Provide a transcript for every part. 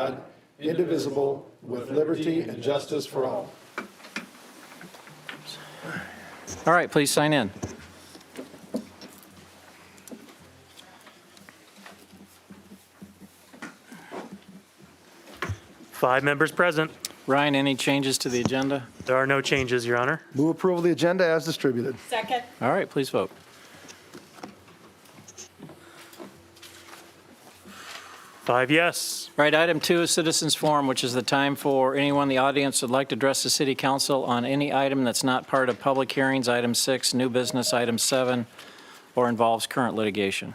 God, indivisible, with liberty and justice for all. All right, please sign in. Five members present. Ryan, any changes to the agenda? There are no changes, Your Honor. Move approval of the agenda as distributed. Second. All right, please vote. Five yes. All right, item 2 is citizens forum, which is the time for anyone in the audience who'd like to address the city council on any item that's not part of public hearings, item 6, new business, item 7, or involves current litigation.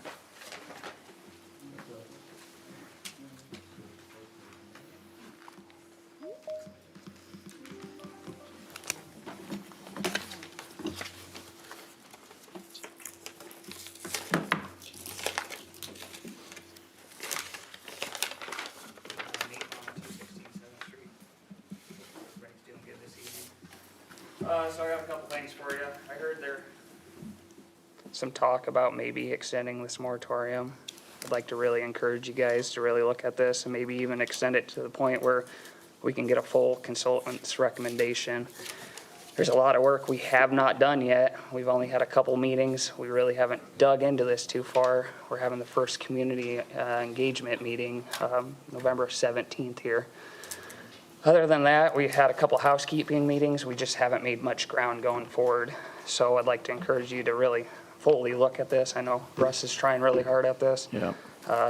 So I got a couple things for you. I heard there some talk about maybe extending this moratorium. I'd like to really encourage you guys to really look at this and maybe even extend it to the point where we can get a full consultant's recommendation. There's a lot of work we have not done yet. We've only had a couple meetings. We really haven't dug into this too far. We're having the first community engagement meeting November 17th here. Other than that, we had a couple housekeeping meetings. We just haven't made much ground going forward. So I'd like to encourage you to really fully look at this. I know Russ is trying really hard at this. Yeah.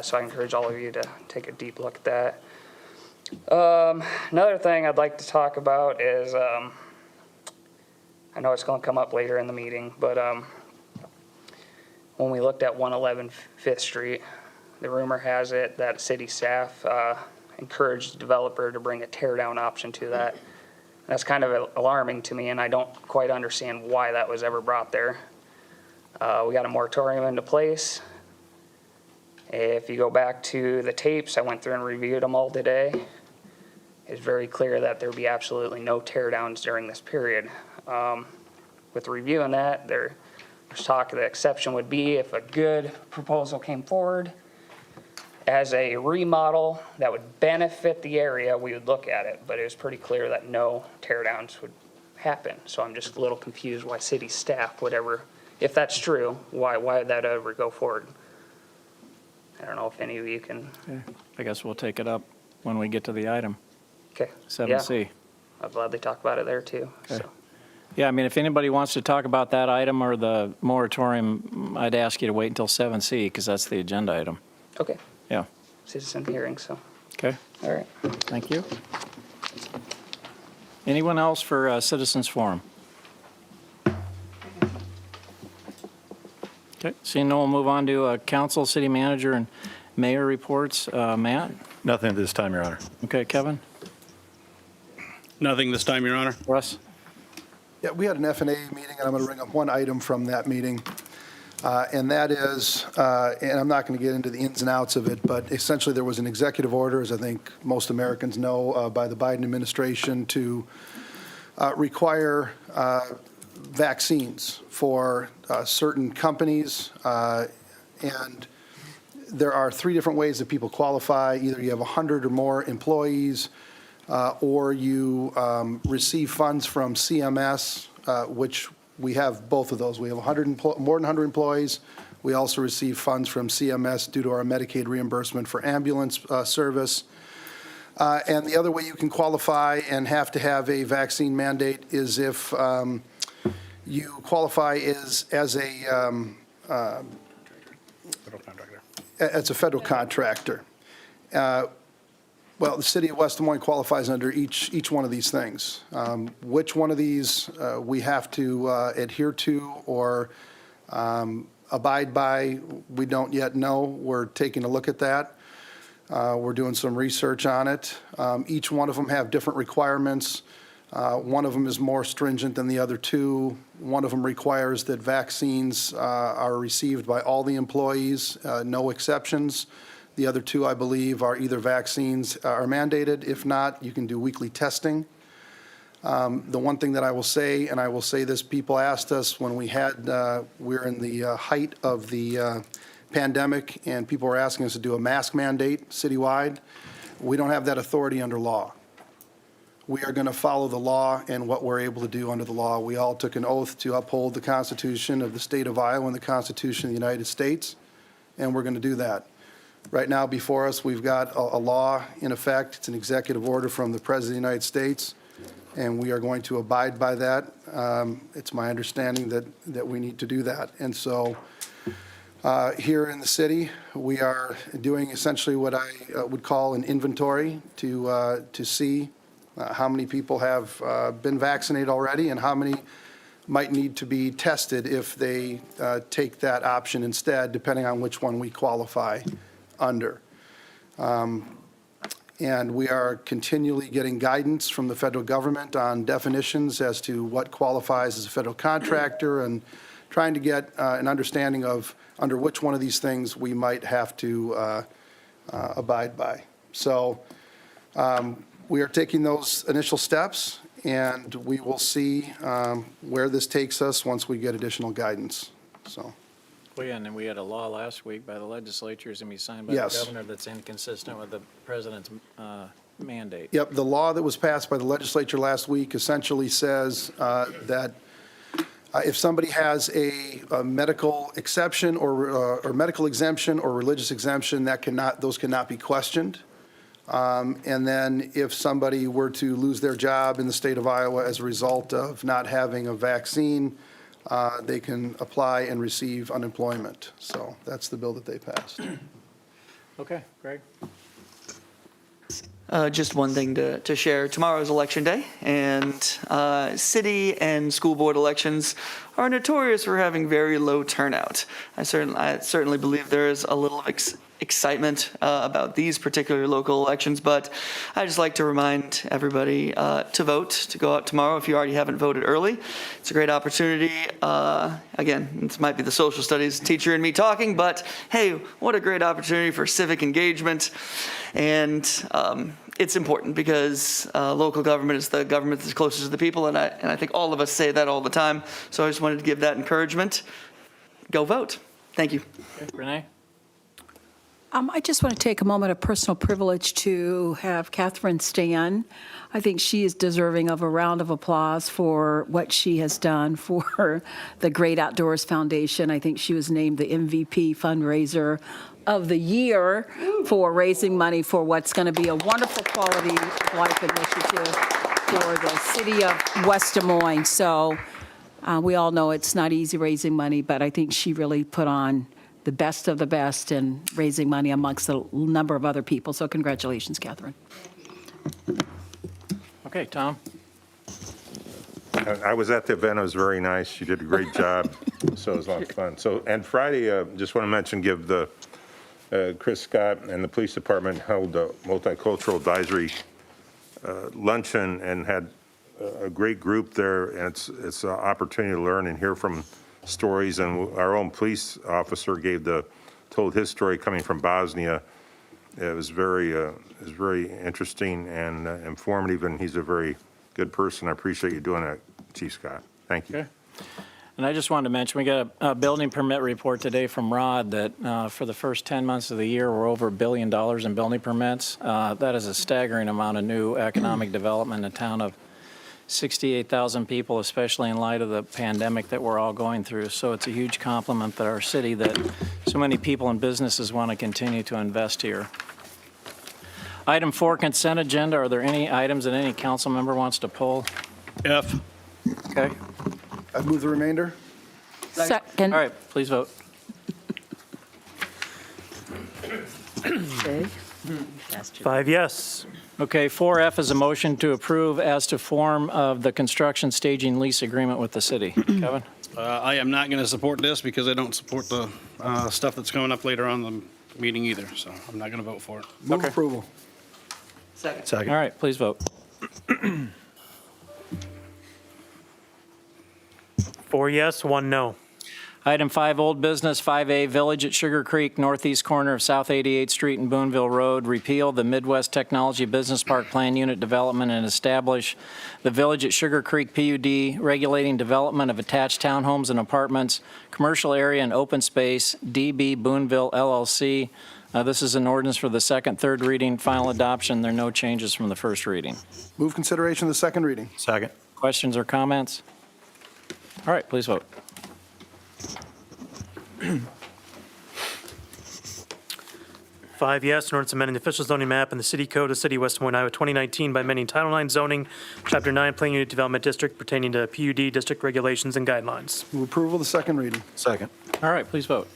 So I encourage all of you to take a deep look at that. Another thing I'd like to talk about is, I know it's going to come up later in the meeting, but when we looked at 111 Fifth Street, the rumor has it that city staff encouraged the developer to bring a tear down option to that. That's kind of alarming to me, and I don't quite understand why that was ever brought there. We got a moratorium into place. If you go back to the tapes, I went through and reviewed them all today. It's very clear that there would be absolutely no tear downs during this period. With reviewing that, there's talk the exception would be if a good proposal came forward as a remodel that would benefit the area, we would look at it, but it was pretty clear that no tear downs would happen. So I'm just a little confused why city staff would ever, if that's true, why would that ever go forward? I don't know if any of you can. I guess we'll take it up when we get to the item, Okay. 7C. Yeah, I'd gladly talk about it there too. Okay. So. Yeah, I mean, if anybody wants to talk about that item or the moratorium, I'd ask you to wait until 7C because that's the agenda item. Okay. Yeah. Citizen hearing, so, Okay, all right. thank you. Anyone else for citizens forum? Okay, seeing no, we'll move on to council, city manager, and mayor reports. Matt? Nothing at this time, Your Honor. Okay, Kevin? Nothing this time, Your Honor. Russ? Yeah, we had an F&A meeting, and I'm going to bring up one item from that meeting. And that is, and I'm not going to get into the ins and outs of it, but essentially there was an executive order, as I think most Americans know, by the Biden administration to require vaccines for certain companies. And there are 3 different ways that people qualify. Either you have 100 or more employees, or you receive funds from CMS, which we have both of those. We have more than 100 employees. We also receive funds from CMS due to our Medicaid reimbursement for ambulance service. And the other way you can qualify and have to have a vaccine mandate is if you qualify as a as a federal contractor. Well, the city of West Des Moines qualifies under each one of these things. Which one of these we have to adhere to or abide by, we don't yet know. We're taking a look at that. We're doing some research on it. Each one of them have different requirements. One of them is more stringent than the other 2. One of them requires that vaccines are received by all the employees, no exceptions. The other 2, I believe, are either vaccines are mandated. If not, you can do weekly testing. The one thing that I will say, and I will say this, people asked us when we're in the height of the pandemic, and people were asking us to do a mask mandate citywide. We don't have that authority under law. We are going to follow the law and what we're able to do under the law. We all took an oath to uphold the Constitution of the state of Iowa and the Constitution of the United States, and we're going to do that. Right now, before us, we've got a law in effect. It's an executive order from the President of the United States, and we are going to abide by that. It's my understanding that we need to do that. And so here in the city, we are doing essentially what I would call an inventory to see how many people have been vaccinated already and how many might need to be tested if they take that option instead, depending on which one we qualify under. And we are continually getting guidance from the federal government on definitions as to what qualifies as a federal contractor and trying to get an understanding of under which one of these things we might have to abide by. So we are taking those initial steps, and we will see where this takes us once we get additional guidance. So. Well, yeah, and then we had a law last week by the legislature, is going to be signed by Yes. the governor, that's inconsistent with the president's mandate. Yep, the law that was passed by the legislature last week essentially says that if somebody has a medical exception or medical exemption or religious exemption, those cannot be questioned. And then if somebody were to lose their job in the state of Iowa as a result of not having a vaccine, they can apply and receive unemployment. So that's the bill that they passed. Okay, Greg? Just one thing to share. Tomorrow is Election Day, and city and school board elections are notorious for having very low turnout. I certainly believe there is a little excitement about these particular local elections, but I just like to remind everybody to vote, to go out tomorrow if you already haven't voted early. It's a great opportunity. Again, this might be the social studies teacher and me talking, but hey, what a great opportunity for civic engagement. And it's important because local government is the government that's closest to the people, and I think all of us say that all the time. So I just wanted to give that encouragement. Go vote. Thank you. Okay, Renee? I just want to take a moment of personal privilege to have Catherine Stan. I think she is deserving of a round of applause for what she has done for the Great Outdoors Foundation. I think she was named the MVP fundraiser of the year for raising money for what's going to be a wonderful quality of life initiative for the city of West Des Moines. So we all know it's not easy raising money, but I think she really put on the best of the best and raising money amongst a number of other people. So congratulations, Catherine. Okay, Tom? I was at the event. It was very nice. You did a great job. So it was a lot of fun. So, and Friday, just want to mention, give the Chris Scott and the police department held a multicultural advisory luncheon and had a great group there. And it's an opportunity to learn and hear from stories. And our own police officer told his story coming from Bosnia. It was very interesting and informative, and he's a very good person. I appreciate you doing that, Chief Scott. Thank you. Okay. And I just wanted to mention, we got a building permit report today from Rod that for the first 10 months of the year, we're over $1 billion in building permits. That is a staggering amount of new economic development in a town of 68,000 people, especially in light of the pandemic that we're all going through. So it's a huge compliment that our city, that so many people and businesses want to continue to invest here. Item 4, consent agenda. Are there any items that any council member wants to pull? F. Okay. I move the remainder. Second. All right, please vote. Okay. 5 yes. Okay, 4F is a motion to approve as to form of the construction staging lease agreement with the city. Kevin? I am not going to support this because I don't support the stuff that's coming up later on in the meeting either, so I'm not going to vote for it. Move Okay. approval. Second. All right, please vote. 4 yes, 1 no. Item 5, old business, 5A, Village at Sugar Creek, northeast corner of South 88th Street and Boonville Road, repeal the Midwest Technology Business Park Plan Unit Development and establish the Village at Sugar Creek PUD, regulating development of attached townhomes and apartments, commercial area and open space, DB Boonville LLC, This is an ordinance for the second, third reading, final adoption. There are no changes from the first reading. Move consideration of the second reading. Second. Questions or comments? All right, please vote. 5 yes, an ordinance amending the official zoning map in the city code of the city of West Des Moines, Iowa, 2019 by amending Title IX zoning, Chapter 9, Plan Unit Development District pertaining to PUD district regulations and guidelines. Move approval of the second reading. Second. All right, please vote.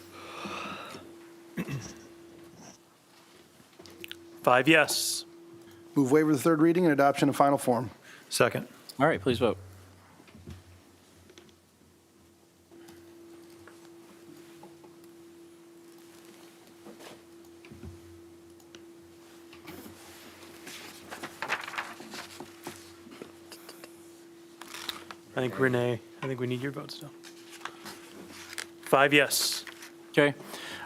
5 yes. Move waiver of the third reading and adoption in final form. Second. All right, please vote. I think Renee, I think we need your vote still. 5 yes. Okay.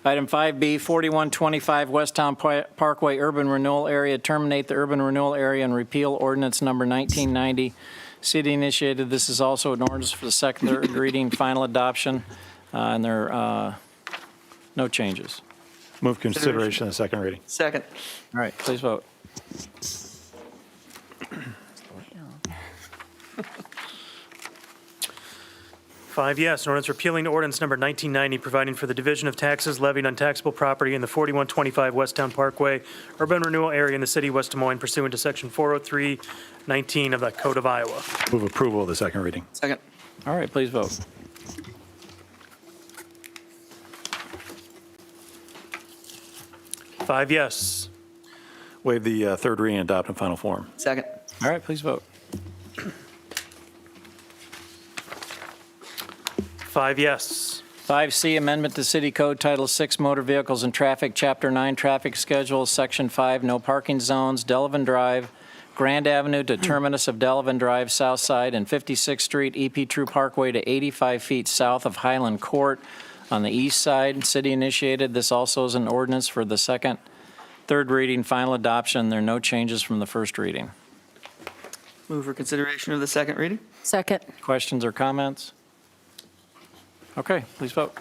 Item 5B, 4125 West Town Parkway Urban Renewal Area, terminate the urban renewal area and repeal ordinance number 1990. City initiated. This is also an ordinance for the second, third reading, final adoption, and there are no changes. Move consideration of the second reading. Second. All right, please vote. 5 yes, an ordinance repealing ordinance number 1990, providing for the division of taxes levied on taxable property in the 4125 West Town Parkway urban renewal area in the city of West Des Moines pursuant to section 40319 of the Code of Iowa. Move approval of the second reading. Second. All right, please vote. 5 yes. Waive the third reading and adopt in final form. Second. All right, please vote. 5 yes. 5C, amendment to City Code Title 6 Motor Vehicles and Traffic, Chapter 9 Traffic Schedule, Section 5, No Parking Zones, Delavan Drive, Grand Avenue to terminus of Delavan Drive, South Side, and 56th Street, EP True Parkway to 85 feet south of Highland Court on the east side. City initiated. This also is an ordinance for the second, third reading, final adoption. There are no changes from the first reading. Move for consideration of the second reading. Second. Questions or comments? Okay, please vote.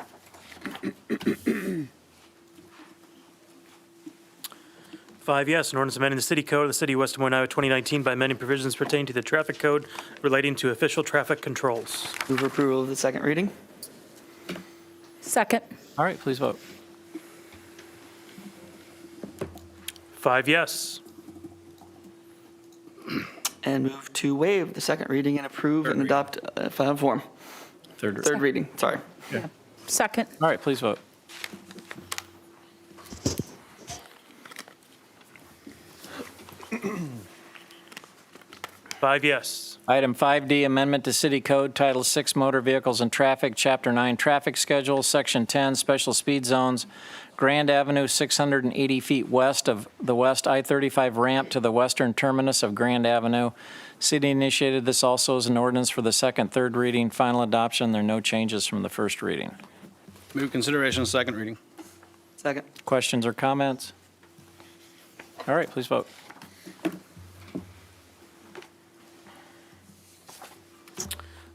5 yes, an ordinance amending the city code of the city of West Des Moines, Iowa, 2019 by amending provisions pertaining to the traffic code relating to official traffic controls. Move for approval of the second reading. Second. All right, please vote. 5 yes. And move to waive the second reading and approve and adopt final form. Third reading, sorry. Second. All right, please vote. 5 yes. Item 5D, amendment to City Code, Title 6 Motor Vehicles and Traffic, Chapter 9 Traffic Schedule, Section 10 Special Speed Zones, Grand Avenue 680 feet west of the west I-35 ramp to the western terminus of Grand Avenue. City initiated. This also is an ordinance for the second, third reading, final adoption. There are no changes from the first reading. Move consideration of second reading. Second. Questions or comments? All right, please vote.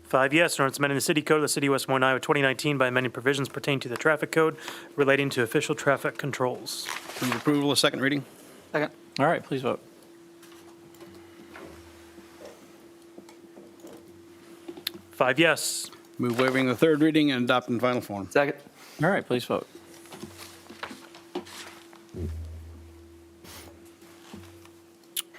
5 yes, an ordinance amending the city code of the city of West Des Moines, Iowa, 2019 by amending provisions pertaining to the traffic code relating to official traffic controls. Move approval of second reading. Second. All right, please vote. 5 yes. Move waiving the third reading and adopt in final form. Second. All right, please vote.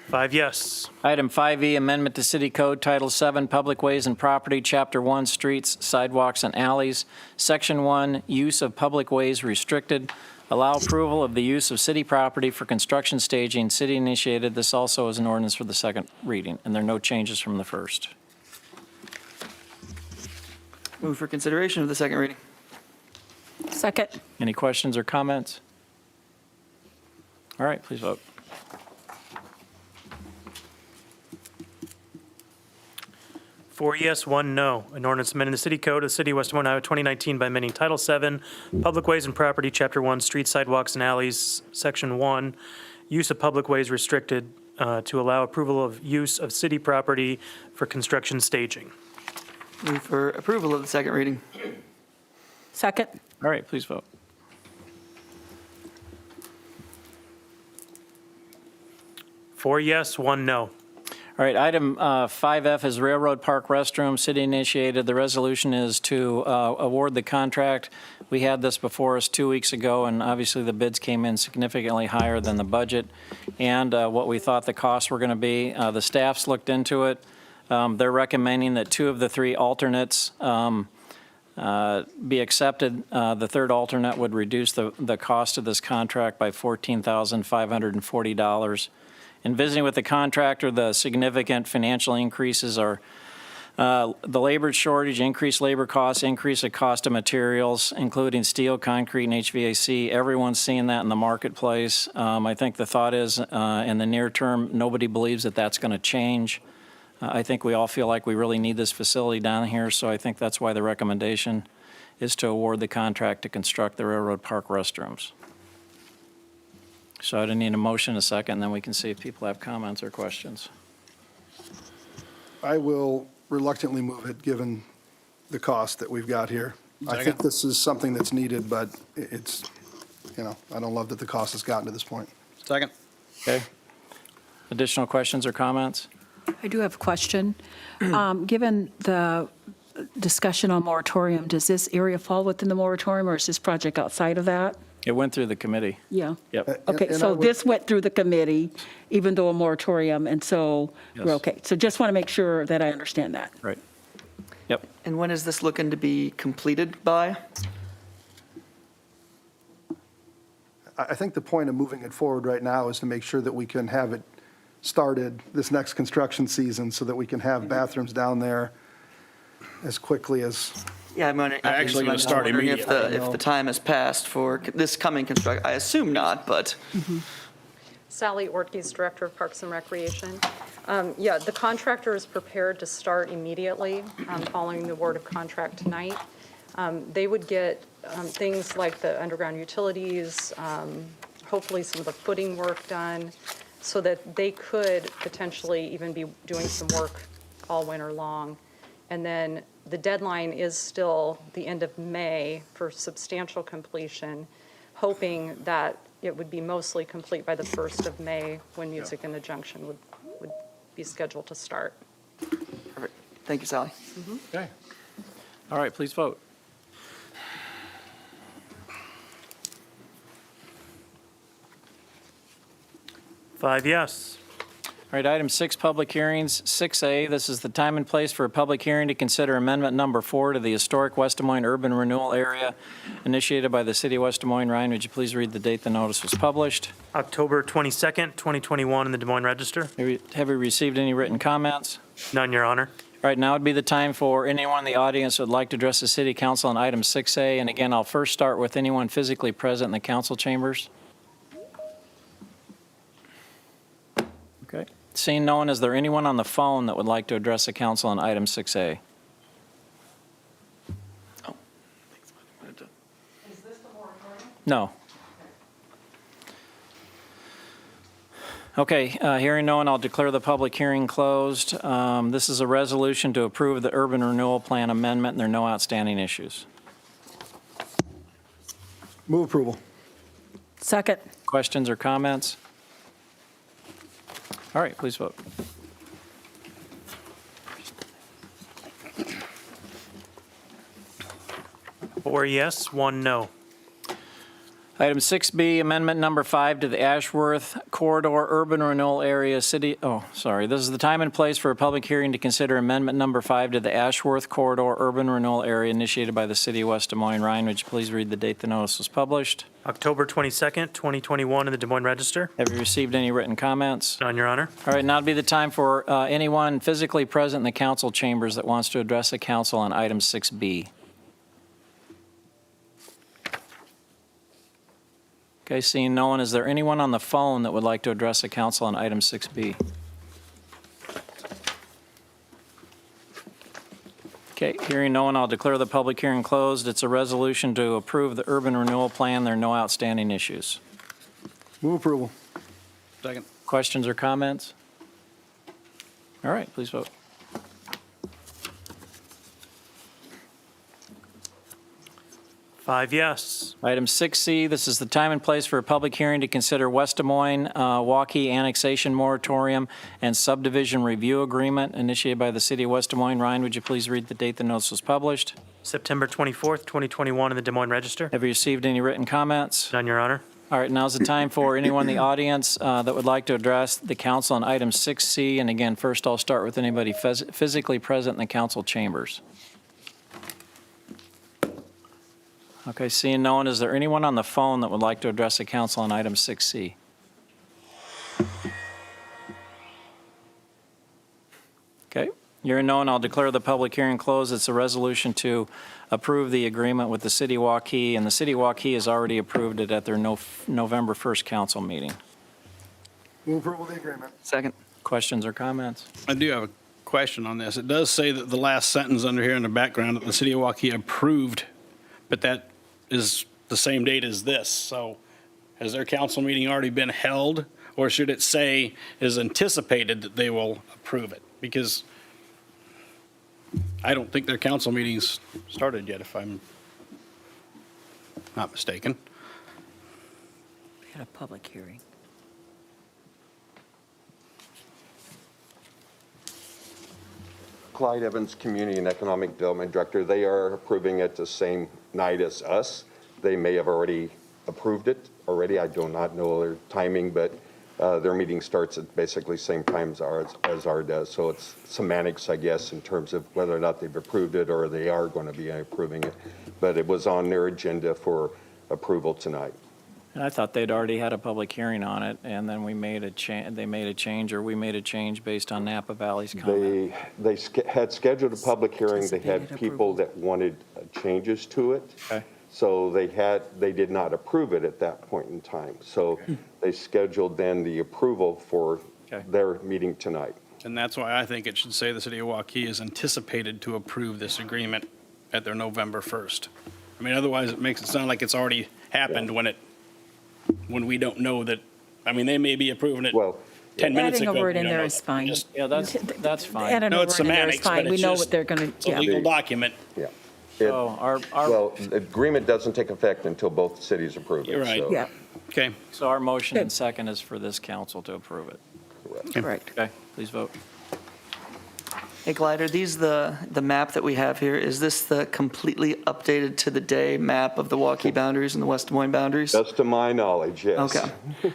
5 yes. Item 5E, amendment to City Code, Title 7, Public Ways and Property, Chapter 1, Streets, Sidewalks, and Alleys, Section 1, Use of Public Ways Restricted. Allow approval of the use of city property for construction staging. City initiated. This also is an ordinance for the second reading, and there are no changes from the first. Move for consideration of the second reading. Second. Any questions or comments? All right, please vote. 4 yes, 1 no. An ordinance amending the city code of the city of West Des Moines, Iowa, 2019 by amending Title 7, Public Ways and Property, Chapter 1, Streets, Sidewalks, and Alleys, Section 1, Use of Public Ways Restricted, to allow approval of use of city property for construction staging. Move for approval of the second reading. Second. All right, please vote. 4 yes, 1 no. All right, item 5F is Railroad Park Restroom, city initiated. The resolution is to award the contract. We had this before us 2 weeks ago, and obviously the bids came in significantly higher than the budget and what we thought the costs were going to be. The staff's looked into it. They're recommending that 2 of the 3 alternates be accepted. The third alternate would reduce the cost of this contract by $14,540. In visiting with the contractor, the significant financial increases are the labor shortage, increased labor costs, increase of cost of materials, including steel, concrete, and HVAC. Everyone's seeing that in the marketplace. I think the thought is, in the near term, nobody believes that that's going to change. I think we all feel like we really need this facility down here, so I think that's why the recommendation is to award the contract to construct the Railroad Park restrooms. So I need a motion, a second, and then we can see if people have comments or questions. I will reluctantly move it, given the cost that we've got here. I think this is something that's needed, but it's, I don't love that the cost has gotten to this point. Second. Okay. Additional questions or comments? I do have a question. Given the discussion on moratorium, does this area fall within the moratorium, or is this project outside of that? It went through the committee. Yeah. Yep. Okay, And I so would- this went through the committee, even though a moratorium, and so we're Yes. okay. So just want to make sure that I understand that. Right. Yep. And when is this looking to be completed by? I think the point of moving it forward right now is to make sure that we can have it started this next construction season so that we can have bathrooms down there as quickly as, Yeah, I'm Actually gonna start wondering if immediately. if the time has passed for this coming construction. I assume not, but Sally Ortiz, Director of Parks and Recreation. Yeah, the contractor is prepared to start immediately following the award of contract tonight. They would get things like the underground utilities, hopefully some of the footing work done, so that they could potentially even be doing some work all winter long. And then the deadline is still the end of May for substantial completion, hoping that it would be mostly complete by the 1st of May, when Music in the Junction would be scheduled to start. perfect. Thank you, Sally. Okay. All right, please vote. Five yes. All right, item 6, public hearings. 6A, this is the time and place for a public hearing to consider amendment number 4 to the historic West Des Moines urban renewal area initiated by the city of West Des Moines. Ryan, would you please read the date the notice was published? October 22nd, 2021, in the Des Moines Register. Have we received any written comments? None, Your Honor. All right, now would be the time for anyone in the audience who would like to address the city council on item 6A. And again, I'll first start with anyone physically present in the council chambers. Okay. Seeing no one, is there anyone on the phone that would like to address the council on item 6A? No. Okay, hearing no one, I'll declare the public hearing closed. This is a resolution to approve the urban renewal plan amendment, and there are no outstanding issues. move approval. Second. Questions or comments? All right, please vote. Four yes, 1 no. Item 6B, amendment number 5 to the Ashworth Corridor Urban Renewal Area City, this is the time and place for a public hearing to consider amendment number 5 to the Ashworth Corridor Urban Renewal Area initiated by the city of West Des Moines. Ryan, would you please read the date the notice was published? October 22nd, 2021, in the Des Moines Register. Have you received any written comments? None, Your Honor. All right, now would be the time for anyone physically present in the council chambers that wants to address the council on item 6B. Okay, seeing no one, is there anyone on the phone that would like to address the council on item 6B? Okay, hearing no one, I'll declare the public hearing closed. It's a resolution to approve the urban renewal plan. There are no outstanding issues. Move approval. Second. Questions or comments? All right, please vote. 5 yes. Item 6C, this is the time and place for a public hearing to consider West Des Moines Waukee annexation moratorium and subdivision review agreement initiated by the city of West Des Moines. Ryan, would you please read the date the notice was published? September 24th, 2021 in the Des Moines Register. Have you received any written comments? None, Your Honor. All right, now's the time for anyone in the audience that would like to address the council on item 6C. And again, first I'll start with anybody physically present in the council chambers. Okay, seeing no one, is there anyone on the phone that would like to address the council on item 6C? Okay, hearing no one, I'll declare the public hearing closed. It's a resolution to approve the agreement with the city of Waukee, and the city of Waukee has already approved it at their November 1st council meeting. Move approval of the agreement. Second. Questions or comments? I do have a question on this. It does say that the last sentence under here in the background that the city of Waukee approved, but that is the same date as this. So has their council meeting already been held, or should it say is anticipated that they will approve it? Because I don't think their council meeting's started yet, if I'm not mistaken. We had a public hearing. Clyde Evans, Community and Economic Development Director. They are approving it the same night as us. They may have already approved it already. I do not know their timing, but their meeting starts at basically same time as ours does. So it's semantics, I guess, in terms of whether or not they've approved it or they are going to be approving it. But it was on their agenda for approval tonight. And I thought they'd already had a public hearing on it, and then we made a they made a change, or we made a change based on Napa Valley's comment. They had scheduled a public hearing. They had Anticipated people approval. that wanted changes to it. Okay. So they did not approve it at that point in time. So they scheduled then the approval for Okay. their meeting tonight. And that's why I think it should say the city of Waukee is anticipated to approve this agreement at their November 1st. I mean, otherwise it makes it sound like it's already happened when we don't know that, I mean, they may be approving it Well, 10 minutes ago. Adding a word we in don't there know is that. fine. Just- Yeah, that's fine. Adding No, a it's word in there is semantics, but fine. We it's know just- what they're going It's a to, legal document. yeah. So our Well, the agreement doesn't take effect until both cities approve it. You're right. so- yeah, Okay. So our motion and second is for this council to approve it. correct. Okay, please vote. Hey, Clyde, are these the map that we have here? Is this the completely updated to the day map of the Waukee boundaries and the West Des Moines boundaries? That's to my knowledge, yes. Okay.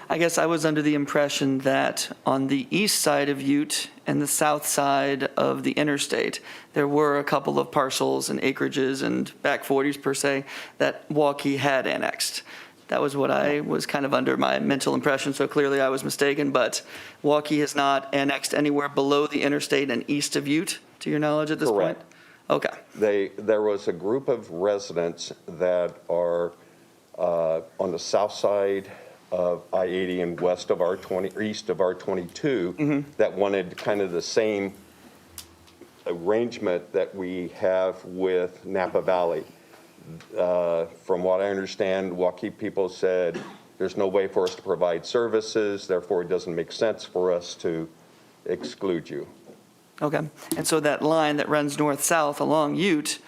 I guess I was under the impression that on the east side of Ute and the south side of the interstate, there were a couple of parcels and acreages and back 40s per se that Waukee had annexed. That was what I was kind of under my mental impression, so clearly I was mistaken, but Waukee has not annexed anywhere below the interstate and east of Ute, to your knowledge at this point? Correct. Okay. There was a group of residents that are on the south side of I-80 and west of R-20, or east of R-22, that wanted kind of the same arrangement that we have with Napa Valley. From what I understand, Waukee people said, there's no way for us to provide services, therefore it doesn't make sense for us to exclude you. Okay, and so that line that runs north-south along Ute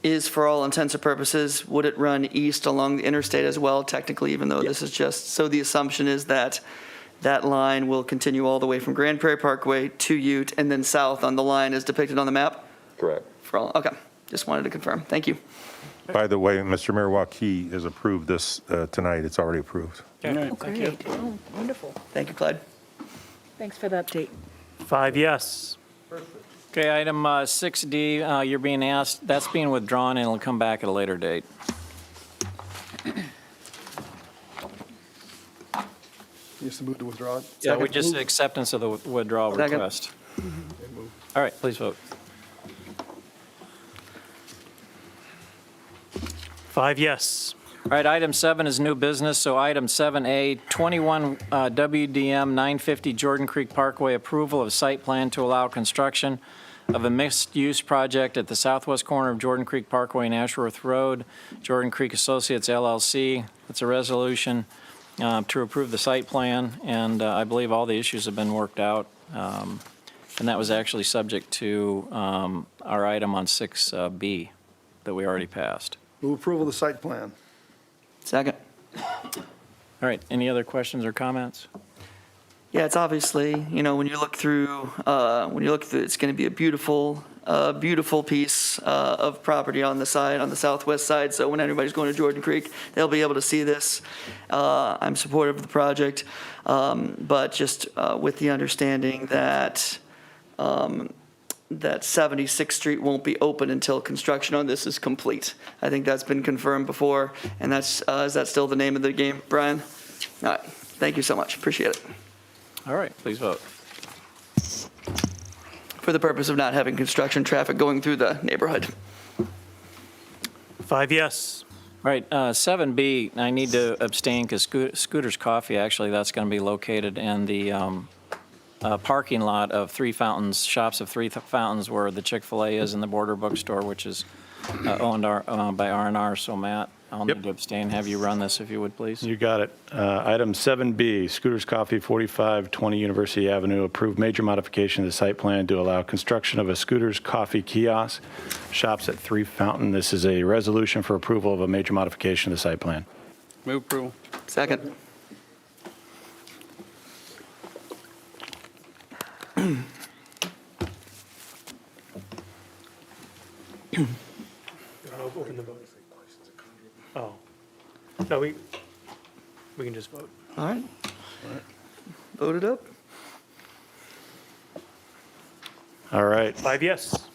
is, for all intents and purposes, would it run east along the interstate as well, technically, even though this is just, so the assumption is that that line will continue all the way from Grand Prairie Parkway to Ute, and then south on the line as depicted on the map? Correct. Okay, just wanted to confirm. Thank you. By the way, Mr. Mayor, Waukee has approved this tonight. It's already approved. Okay, Oh, thank you. great. Oh, wonderful. Thank you, Clyde. Thanks for the update. 5 yes. Okay, item 6D, you're being asked, that's being withdrawn and it'll come back at a later date. You just move to withdraw it? Yeah, we just did acceptance of the withdrawal Second. request. All right, please vote. 5 yes. All right, item 7 is new business, so item 7A, 21 WDM 950 Jordan Creek Parkway, approval of site plan to allow construction of a mixed-use project at the southwest corner of Jordan Creek Parkway and Ashworth Road, Jordan Creek Associates LLC. It's a resolution to approve the site plan, and I believe all the issues have been worked out. And that was actually subject to our item on 6B that we already passed. Move approval of the site plan. Second. All right, any other questions or comments? Yeah, it's obviously, when you look through, it's going to be a beautiful piece of property on the side, on the southwest side. So when anybody's going to Jordan Creek, they'll be able to see this. I'm supportive of the project, but just with the understanding that 76th Street won't be open until construction on this is complete. I think that's been confirmed before, and is that still the name of the game, Brian? All right, thank you so much, appreciate it. All right, please vote. For the purpose of not having construction traffic going through the neighborhood. 5 yes. All right, 7B, I need to abstain because Scooter's Coffee, actually, that's going to be located in the parking lot of Three Fountains, Shops of Three Fountains, where the Chick-fil-A is and the Border Bookstore, which is owned by R&R. So Matt, I'll need to abstain. Have you run this if you would, please? You got it. Item 7B, Scooters Coffee, 4520 University Avenue, approved major modification of the site plan to allow construction of a Scooters Coffee kiosk, shops at Three Fountain. This is a resolution for approval of a major modification of the site plan. Move approval. Second. Open the vote. Oh. No, we can just vote. All right. Voted up. All right. 5 yes.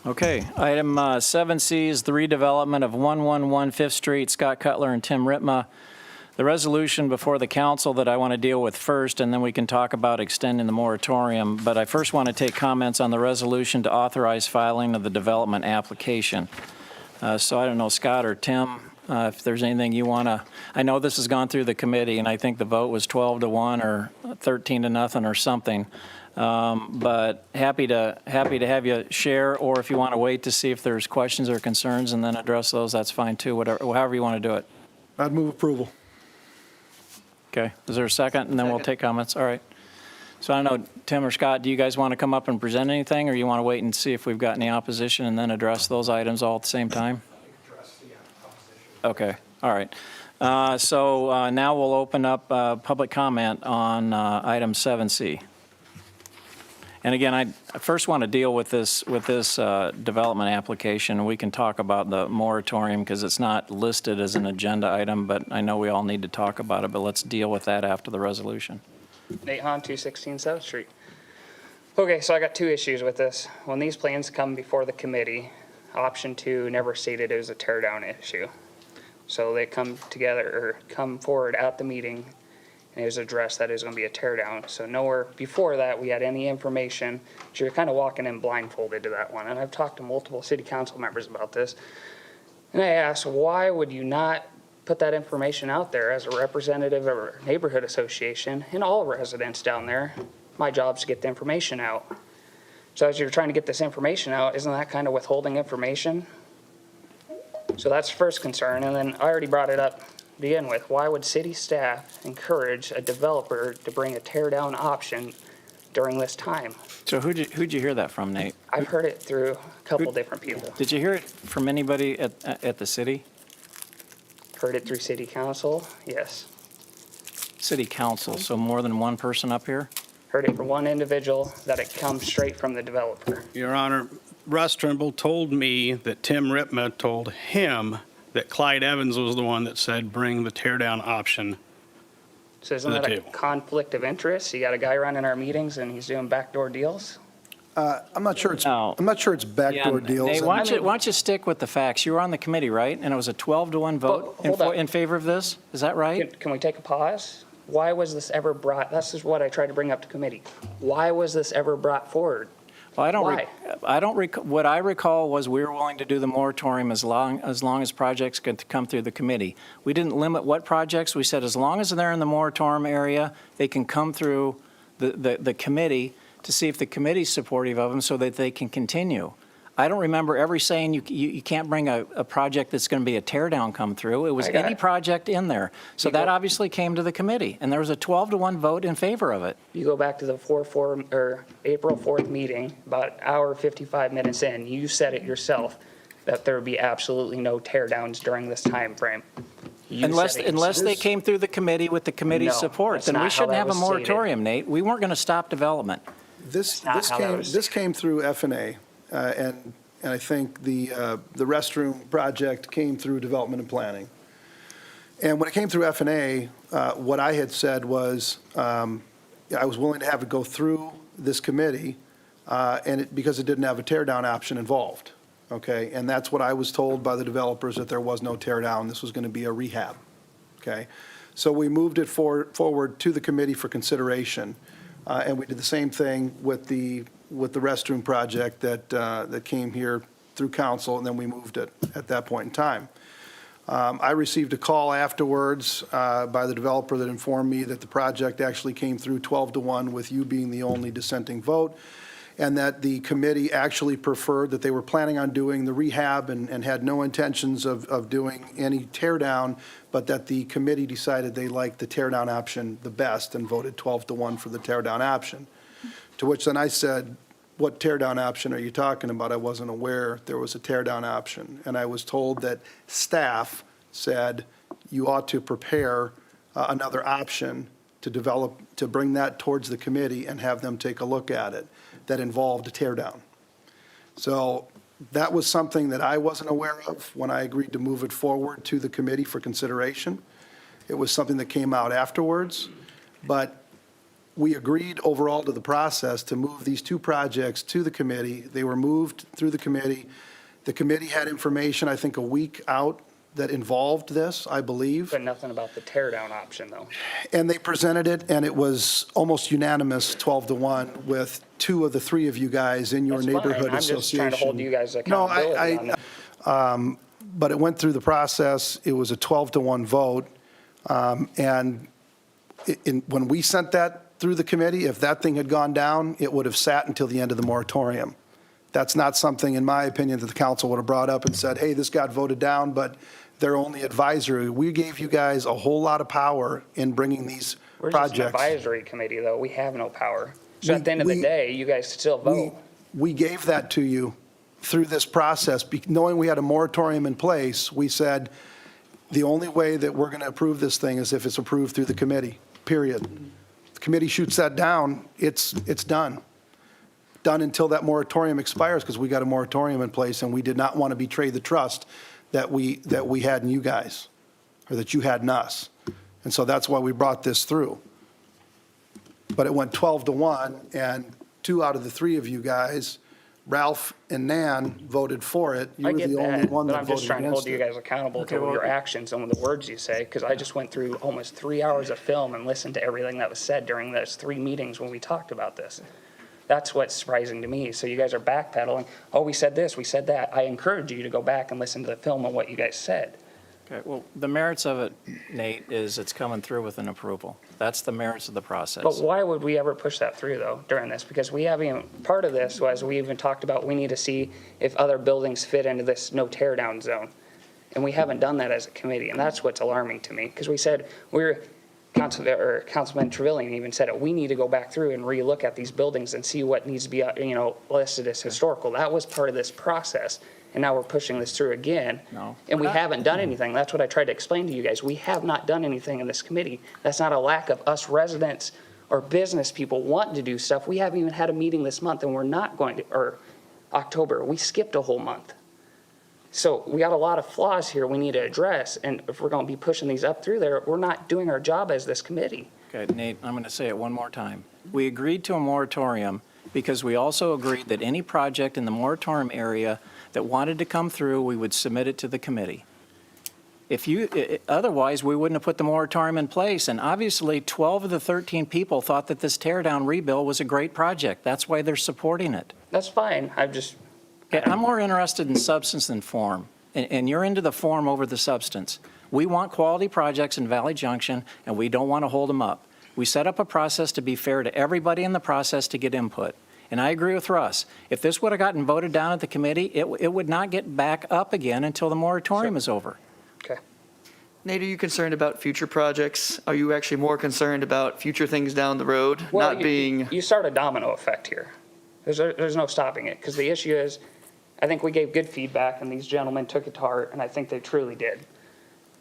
Okay, item 7C is the redevelopment of 111 Fifth Street, Scott Cutler and Tim Ritma. The resolution before the council that I want to deal with first, and then we can talk about extending the moratorium. But I first want to take comments on the resolution to authorize filing of the development application. So I don't know, Scott or Tim, if there's anything you want to, I know this has gone through the committee, and I think the vote was 12-1 or 13-0 or something. But happy to have you share, or if you want to wait to see if there's questions or concerns and then address those, that's fine too, however you want to do it. I'd move approval. Okay, is there a second? And then we'll Second. take comments. All right. So I don't know, Tim or Scott, do you guys want to come up and present anything, or you want to wait and see if we've got any opposition and then address those items all at the same time? Okay, all right. So now we'll open up public comment on item 7C. And again, I first want to deal with this development application. We can talk about the moratorium because it's not listed as an agenda item, but I know we all need to talk about it, but let's deal with that after the resolution. Nate Hahn, 216 South Street. Okay, so I got two issues with this. When these plans come before the committee, option 2 never stated it was a tear down issue. So they come together or come forward at the meeting and it was addressed that it was going to be a tear down. So nowhere before that we had any information. So you're kind of walking in blindfolded to that one. And I've talked to multiple city council members about this. And I asked, why would you not put that information out there as a representative of a neighborhood association and all residents down there? My job's to get the information out. So as you're trying to get this information out, isn't that kind of withholding information? So that's the first concern. And then I already brought it up to begin with. Why would city staff encourage a developer to bring a tear down option during this time? So who'd you hear that from, Nate? I've heard it through a couple different people. Did you hear it from anybody at the city? Heard it through city council, yes. City council, so more than one person up here? Heard it from one individual that it comes straight from the developer. Your Honor, Russ Trimble told me that Tim Ritma told him that Clyde Evans was the one that said, bring the tear down option. So isn't To the that a table. conflict of interest? You got a guy running our meetings and he's doing backdoor deals? I'm not sure it's No. backdoor deals. Nate, why don't you stick with the facts? You were on the committee, right? And it was a 12-1 vote Hold up. in favor of this? Is that right? Can we take a pause? Why was this ever brought, this is what I tried to bring up to committee. Why was this ever brought forward? Well, Why? What I recall was we were willing to do the moratorium as long as projects could come through the committee. We didn't limit what projects. We said as long as they're in the moratorium area, they can come through the committee to see if the committee's supportive of them so that they can continue. I don't remember ever saying you can't bring a project that's going to be a tear down come through. It was I got any it. project in there. So You that go- obviously came to the committee, and there was a 12-1 vote in favor of it. You go back to the April 4th meeting, about an hour, 55 minutes in, you said it yourself. that there would be absolutely no tear downs during this time frame. You Unless, said it. unless they came through the committee with the committee's No, support, that's then not we how shouldn't that have a was stated. moratorium, Nate. We weren't going to stop development. This not how that was came through F&A, and I think the restroom project came through development and planning. And when it came through F&A, what I had said was, I was willing to have it go through this committee, because it didn't have a tear down option involved, okay? And that's what I was told by the developers, that there was no tear down, this was going to be a rehab, okay? So we moved it forward to the committee for consideration, and we did the same thing with the restroom project that came here through council, and then we moved it at that point in time. I received a call afterwards by the developer that informed me that the project actually came through 12-1 with you being the only dissenting vote, and that the committee actually preferred, that they were planning on doing the rehab and had no intentions of doing any tear down, but that the committee decided they liked the tear down option the best and voted 12-1 for the tear down option. To which then I said, what tear down option are you talking about? I wasn't aware there was a tear down option. And I was told that staff said you ought to prepare another option to develop, to bring that towards the committee and have them take a look at it that involved a tear down. So that was something that I wasn't aware of when I agreed to move it forward to the committee for consideration. It was something that came out afterwards, but we agreed overall to the process to move these two projects to the committee. They were moved through the committee. The committee had information, I think, a week out that involved this, I believe. But nothing about the tear down option, though. And they presented it, and it was almost unanimous, 12-1, with two of the three of you guys in your That's fine. neighborhood I'm just association. trying to hold you guys No, accountability on it. but it went through the process. It was a 12-1 vote. And when we sent that through the committee, if that thing had gone down, it would have sat until the end of the moratorium. That's not something, in my opinion, that the council would have brought up and said, hey, this got voted down, but they're only advisory. We gave you guys a whole lot of power in bringing these We're just an projects. advisory committee, though. We have no power. So at the end of the We- day, you guys still vote. We gave that to you through this process, knowing we had a moratorium in place. We said, the only way that we're going to approve this thing is if it's approved through the committee, period. The committee shoots that down, it's done. Done until that moratorium expires, because we got a moratorium in place, and we did not want to betray the trust that we had in you guys, or that you had in us. And so that's why we brought this through. But it went 12-1, and two out of the three of you guys, Ralph and Nan, voted for it. You I were get the only that, one but that I'm just voted trying to hold against you it. guys accountable to well- your actions and the words you say, because I just went through almost 3 hours of film and listened to everything that was said during those 3 meetings when we talked about this. That's what's surprising to me. So you guys are backpedaling. Oh, we said this, we said that. I encourage you to go back and listen to the film on what you guys said. Okay, well, the merits of it, Nate, is it's coming through with an approval. That's the merits of the process. But why would we ever push that through, though, during this? Because we haven't even, part of this was we even talked about we need to see if other buildings fit into this no tear down zone. And we haven't done that as a committee, and that's what's alarming to me. Because we said, Councilman Trevelyan even said it, we need to go back through and relook at these buildings and see what needs to be, listed as historical. That was part of this process. And now we're pushing this through again. No. And we haven't done anything. That's what I tried to explain to you guys. We have not done anything in this committee. That's not a lack of us residents or business people wanting to do stuff. We haven't even had a meeting this month, and we're not going to, or October. We skipped a whole month. So we got a lot of flaws here we need to address. And if we're going to be pushing these up through there, we're not doing our job as this committee. Okay, Nate, I'm going to say it one more time. We agreed to a moratorium because we also agreed that any project in the moratorium area that wanted to come through, we would submit it to the committee. Otherwise, we wouldn't have put the moratorium in place. And obviously, 12 of the 13 people thought that this tear down rebuild was a great project. That's why they're supporting it. That's fine. Okay, I'm more interested in substance than form, and you're into the form over the substance. We want quality projects in Valley Junction, and we don't want to hold them up. We set up a process to be fair to everybody in the process to get input. And I agree with Russ. If this would have gotten voted down at the committee, it would not get back up again until the moratorium is over. Okay. Nate, are you concerned about future projects? Are you actually more concerned about future things down the road, Well, not being? You start a domino effect here. There's no stopping it, because the issue is, I think we gave good feedback, and these gentlemen took it to heart, and I think they truly did.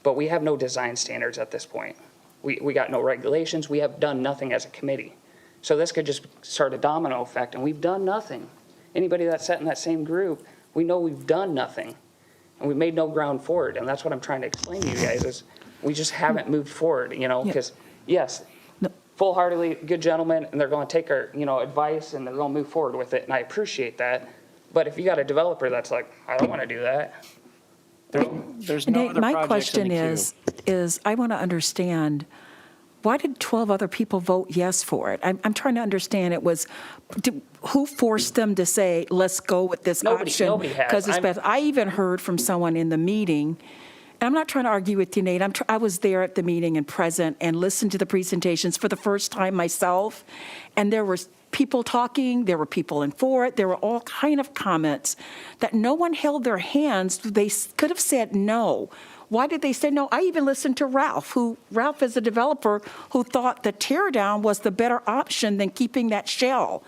But we have no design standards at this point. We got no regulations. We have done nothing as a committee. So this could just start a domino effect, and we've done nothing. Anybody that sat in that same group, we know we've done nothing, and we've made no ground forward. And that's what I'm trying to explain to you guys is we just haven't moved forward, you know, because yes, full-heartedly good gentlemen, and they're going to take our, you know, advice and they're going to move forward with it, and I appreciate that. But if you got a developer that's like, I don't want to do that. There's no Nate, other my projects in question the queue. is I want to understand, why did 12 other people vote yes for it? I'm trying to understand, who forced them to say, let's go with this option? Nobody has. Because it's best. I even heard from someone in the meeting, and I'm not trying to argue with you, Nate. I was there at the meeting and present and listened to the presentations for the first time myself, and there were people talking, there were people in for it, there were all kind of comments that no one held their hands. They could have said no. Why did they say no? I even listened to Ralph is a developer who thought the tear down was the better option than keeping that shell.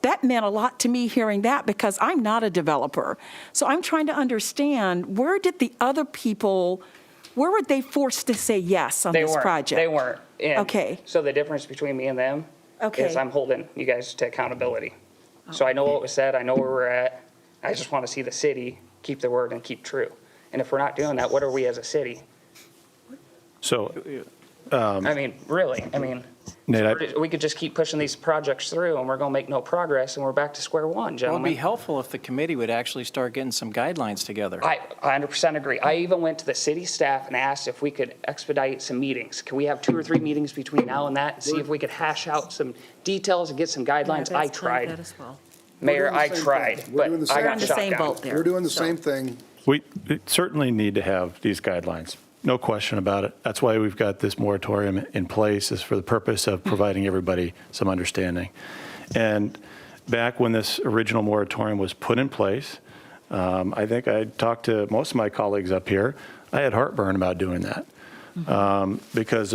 That meant a lot to me hearing that because I'm not a developer. So I'm trying to understand, where did the other people, where were they forced to say yes on this project? They weren't. And Okay. So the difference between me and them Okay. is I'm holding you guys to accountability. So I know what was said, I know where we're at. I just want to see the city keep their word and keep true. And if we're not doing that, what are we as a city? So, I mean, really, I mean, Nate, we could just keep pushing these projects through and we're going to make no progress and we're back to square one, Well, it'd be gentlemen. helpful if the committee would actually start getting some guidelines together. I 100% agree. I even went to the city staff and asked if we could expedite some meetings. Can we have 2 or 3 meetings between now and that and see if we could hash out some details and get some guidelines? I tried. Mayor, I tried, We're doing but the I same got thing. shot Same down. boat there. We're doing the So- same thing. we certainly need to have these guidelines. No question about it. That's why we've got this moratorium in place, is for the purpose of providing everybody some understanding. And back when this original moratorium was put in place, I think I talked to most of my colleagues up here. I had heartburn about doing that. Because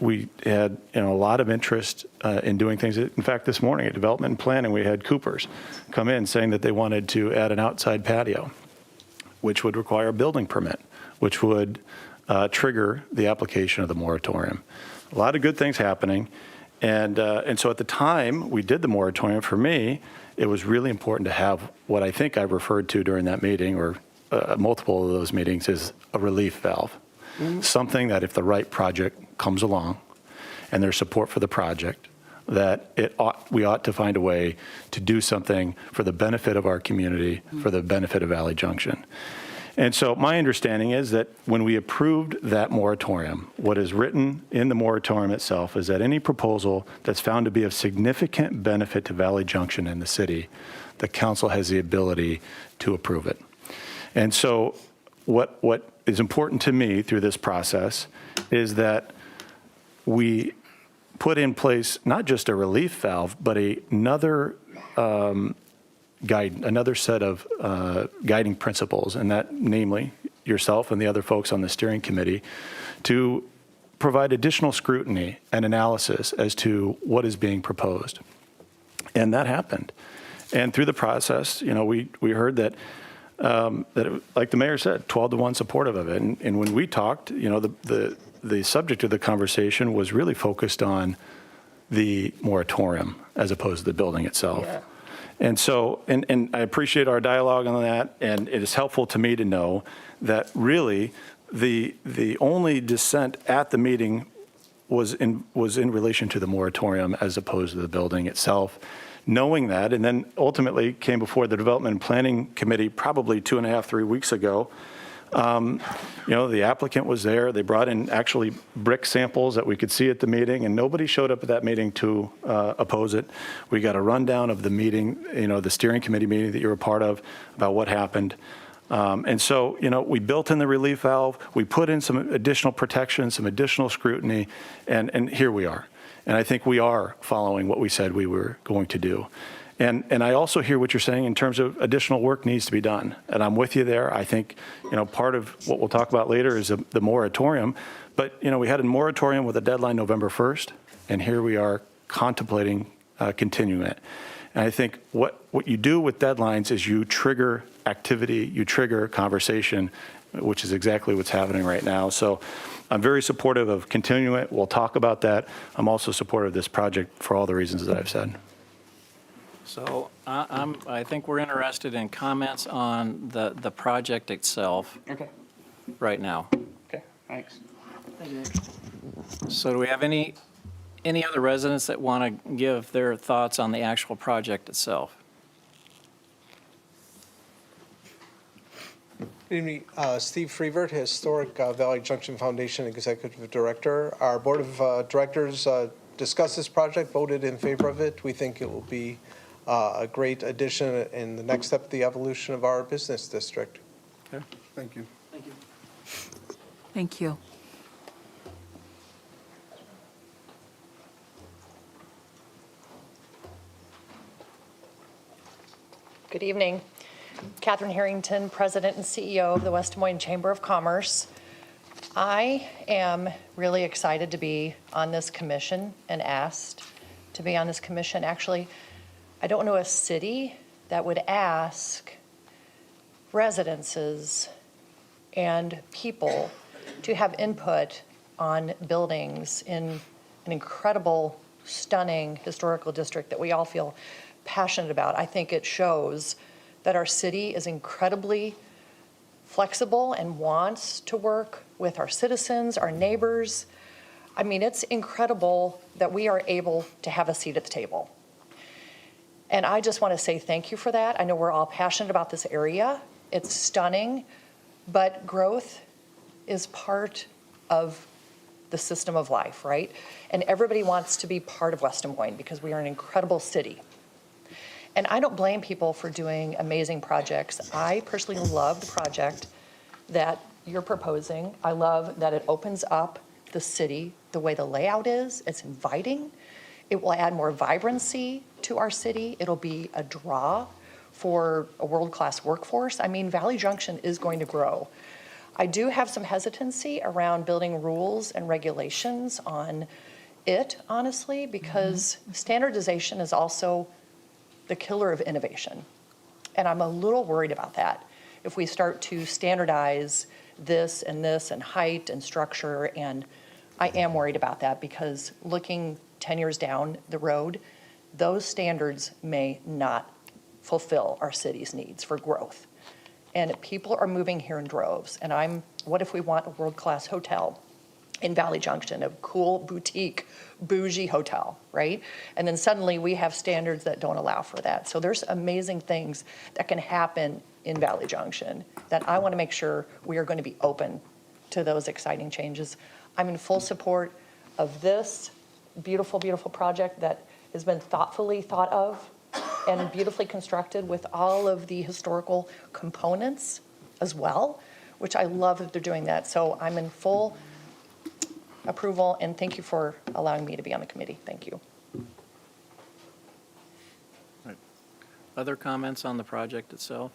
we had a lot of interest in doing things. In fact, this morning at Development and Planning, we had Coopers come in saying that they wanted to add an outside patio, which would require a building permit, which would trigger the application of the moratorium. A lot of good things happening. And so at the time we did the moratorium, for me, it was really important to have what I think I referred to during that meeting, or multiple of those meetings, is a relief valve. Something that if the right project comes along and there's support for the project, that we ought to find a way to do something for the benefit of our community, for the benefit of Valley Junction. And so my understanding is that when we approved that moratorium, what is written in the moratorium itself is that any proposal that's found to be of significant benefit to Valley Junction and the city, the council has the ability to approve it. And so what is important to me through this process is that we put in place not just a relief valve, but another set of guiding principles, and that, namely, yourself and the other folks on the steering committee, to provide additional scrutiny and analysis as to what is being proposed. And that happened. And through the process, we heard that like the mayor said, 12-to-1 supportive of it. And when we talked, the subject of the conversation was really focused on the moratorium as opposed to the building itself. Yeah. And so, and I appreciate our dialogue on that, and it is helpful to me to know that really the only dissent at the meeting was in relation to the moratorium as opposed to the building itself. Knowing that, and then ultimately came before the Development and Planning Committee probably 2.5, 3 weeks ago. The applicant was there. They brought in actually brick samples that we could see at the meeting, and nobody showed up at that meeting to oppose it. We got a rundown of the meeting, the steering committee meeting that you were a part of, about what happened. And so, we built in the relief valve. We put in some additional protection, some additional scrutiny, and here we are. And I think we are following what we said we were going to do. And I also hear what you're saying in terms of additional work needs to be done. And I'm with you there. I think, part of what we'll talk about later is the moratorium. But, we had a moratorium with a deadline November 1st, and here we are contemplating continuing it. And I think what you do with deadlines is you trigger activity, you trigger conversation, which is exactly what's happening right now. So I'm very supportive of continuing it. We'll talk about that. I'm also supportive of this project for all the reasons that I've said. So I think we're interested in comments on the project itself Okay, right now. okay, thanks. So do we have any other residents that want to give their thoughts on the actual project itself? Good evening. Steve Freevert, Historic Valley Junction Foundation Executive Director. Our Board of Directors discussed this project, voted in favor of it. We think it will be a great addition in the next step of the evolution of our business district. Thank you. Thank you. Good evening. Catherine Harrington, President and CEO of the West Des Moines Chamber of Commerce. I am really excited to be on this commission and asked to be on this commission. Actually, I don't know a city that would ask residences and people to have input on buildings in an incredible, stunning historical district that we all feel passionate about. I think it shows that our city is incredibly flexible and wants to work with our citizens, our neighbors. I mean, it's incredible that we are able to have a seat at the table. And I just want to say thank you for that. I know we're all passionate about this area. It's stunning, but growth is part of the system of life, right? And everybody wants to be part of West Des Moines because we are an incredible city. And I don't blame people for doing amazing projects. I personally love the project that you're proposing. I love that it opens up the city the way the layout is. It's inviting. It will add more vibrancy to our city. It'll be a draw for a world-class workforce. I mean, Valley Junction is going to grow. I do have some hesitancy around building rules and regulations on it, honestly, because standardization is also the killer of innovation. And I'm a little worried about that. If we start to standardize this and height and structure, and I am worried about that because looking 10 years down the road, those standards may not fulfill our city's needs for growth. And people are moving here in droves. And what if we want a world-class hotel in Valley Junction, a cool boutique, bougie hotel, right? And then suddenly we have standards that don't allow for that. So there's amazing things that can happen in Valley Junction that I want to make sure we are going to be open to those exciting changes. I'm in full support of this beautiful, beautiful project that has been thoughtfully thought of and beautifully constructed with all of the historical components as well, which I love that they're doing that. So I'm in full approval, and thank you for allowing me to be on the committee. Thank you. Other comments on the project itself?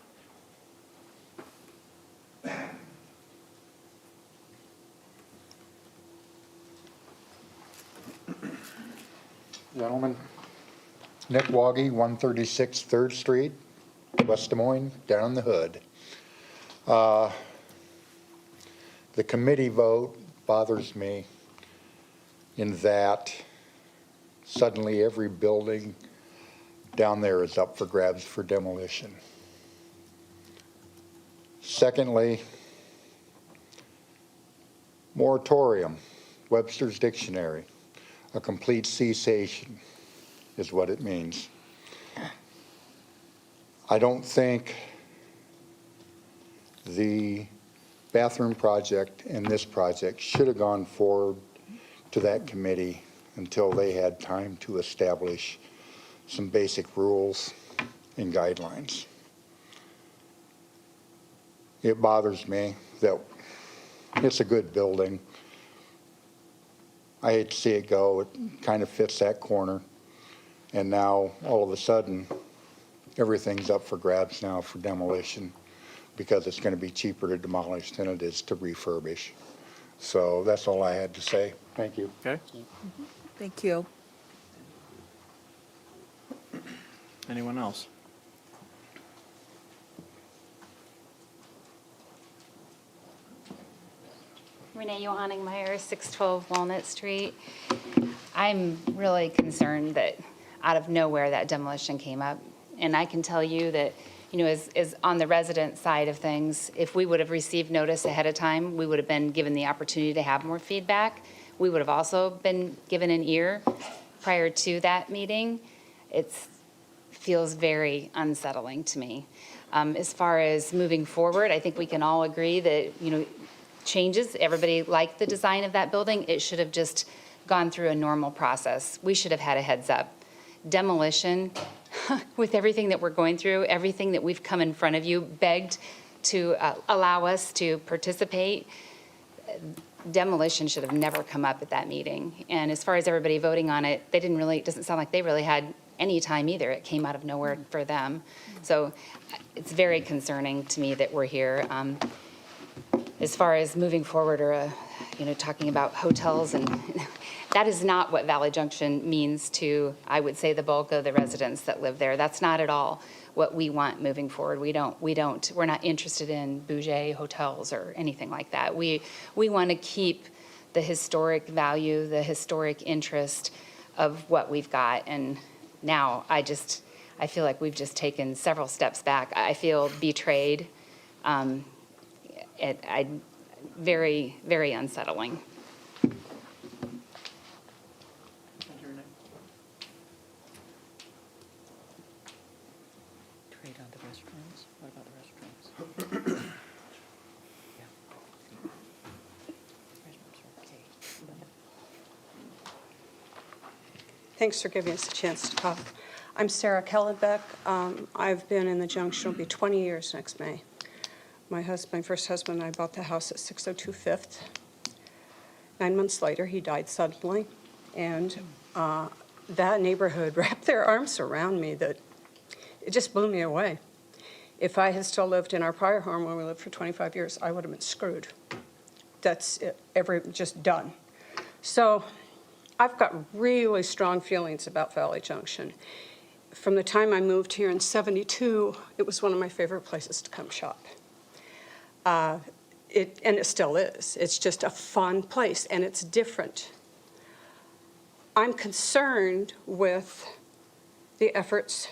Gentlemen, Nick Woggy, 136 3rd Street, West Des Moines, down the hood. The committee vote bothers me in that suddenly every building down there is up for grabs for demolition. Secondly, moratorium, Webster's Dictionary, a complete cessation is what it means. I don't think the bathroom project and this project should have gone forward to that committee until they had time to establish some basic rules and guidelines. It bothers me that it's a good building. I hate to see it go. It kind of fits that corner. And now, all of a sudden, everything's up for grabs now for demolition because it's going to be cheaper to demolish than it is to refurbish. So that's all I had to say. Thank you. Okay. Thank you. Anyone else? Renee Johanningmeyer, 612 Walnut Street. I'm really concerned that out of nowhere that demolition came up. And I can tell you that, you know, as on the resident side of things, if we would have received notice ahead of time, we would have been given the opportunity to have more feedback. We would have also been given an ear prior to that meeting. It feels very unsettling to me. As far as moving forward, I think we can all agree that, you know, changes, everybody liked the design of that building. It should have just gone through a normal process. We should have had a heads up. Demolition, with everything that we're going through, everything that we've come in front of you, begged to allow us to participate, demolition should have never come up at that meeting. And as far as everybody voting on it, they didn't really, it doesn't sound like they really had any time either. It came out of nowhere for them. So it's very concerning to me that we're here. As far as moving forward or, you know, talking about hotels, and that is not what Valley Junction means to, I would say, the bulk of the residents that live there. That's not at all what we want moving forward. We're not interested in bougie hotels or anything like that. We want to keep the historic value, the historic interest of what we've got. And now I feel like we've just taken several steps back. I feel betrayed. Very, very unsettling. Trade on the restrooms? What about the restrooms? Thanks for giving us a chance to talk. I'm Sarah Kellenbeck. I've been in the Junction, it'll be 20 years next May. My first husband and I bought the house at 602 Fifth. 9 months later, he died suddenly. And that neighborhood wrapped their arms around me that it just blew me away. If I had still lived in our prior home where we lived for 25 years, I would have been screwed. That's it, just done. So I've got really strong feelings about Valley Junction. From the time I moved here in '72, it was one of my favorite places to come shop. And it still is. It's just a fun place, and it's different. I'm concerned with the efforts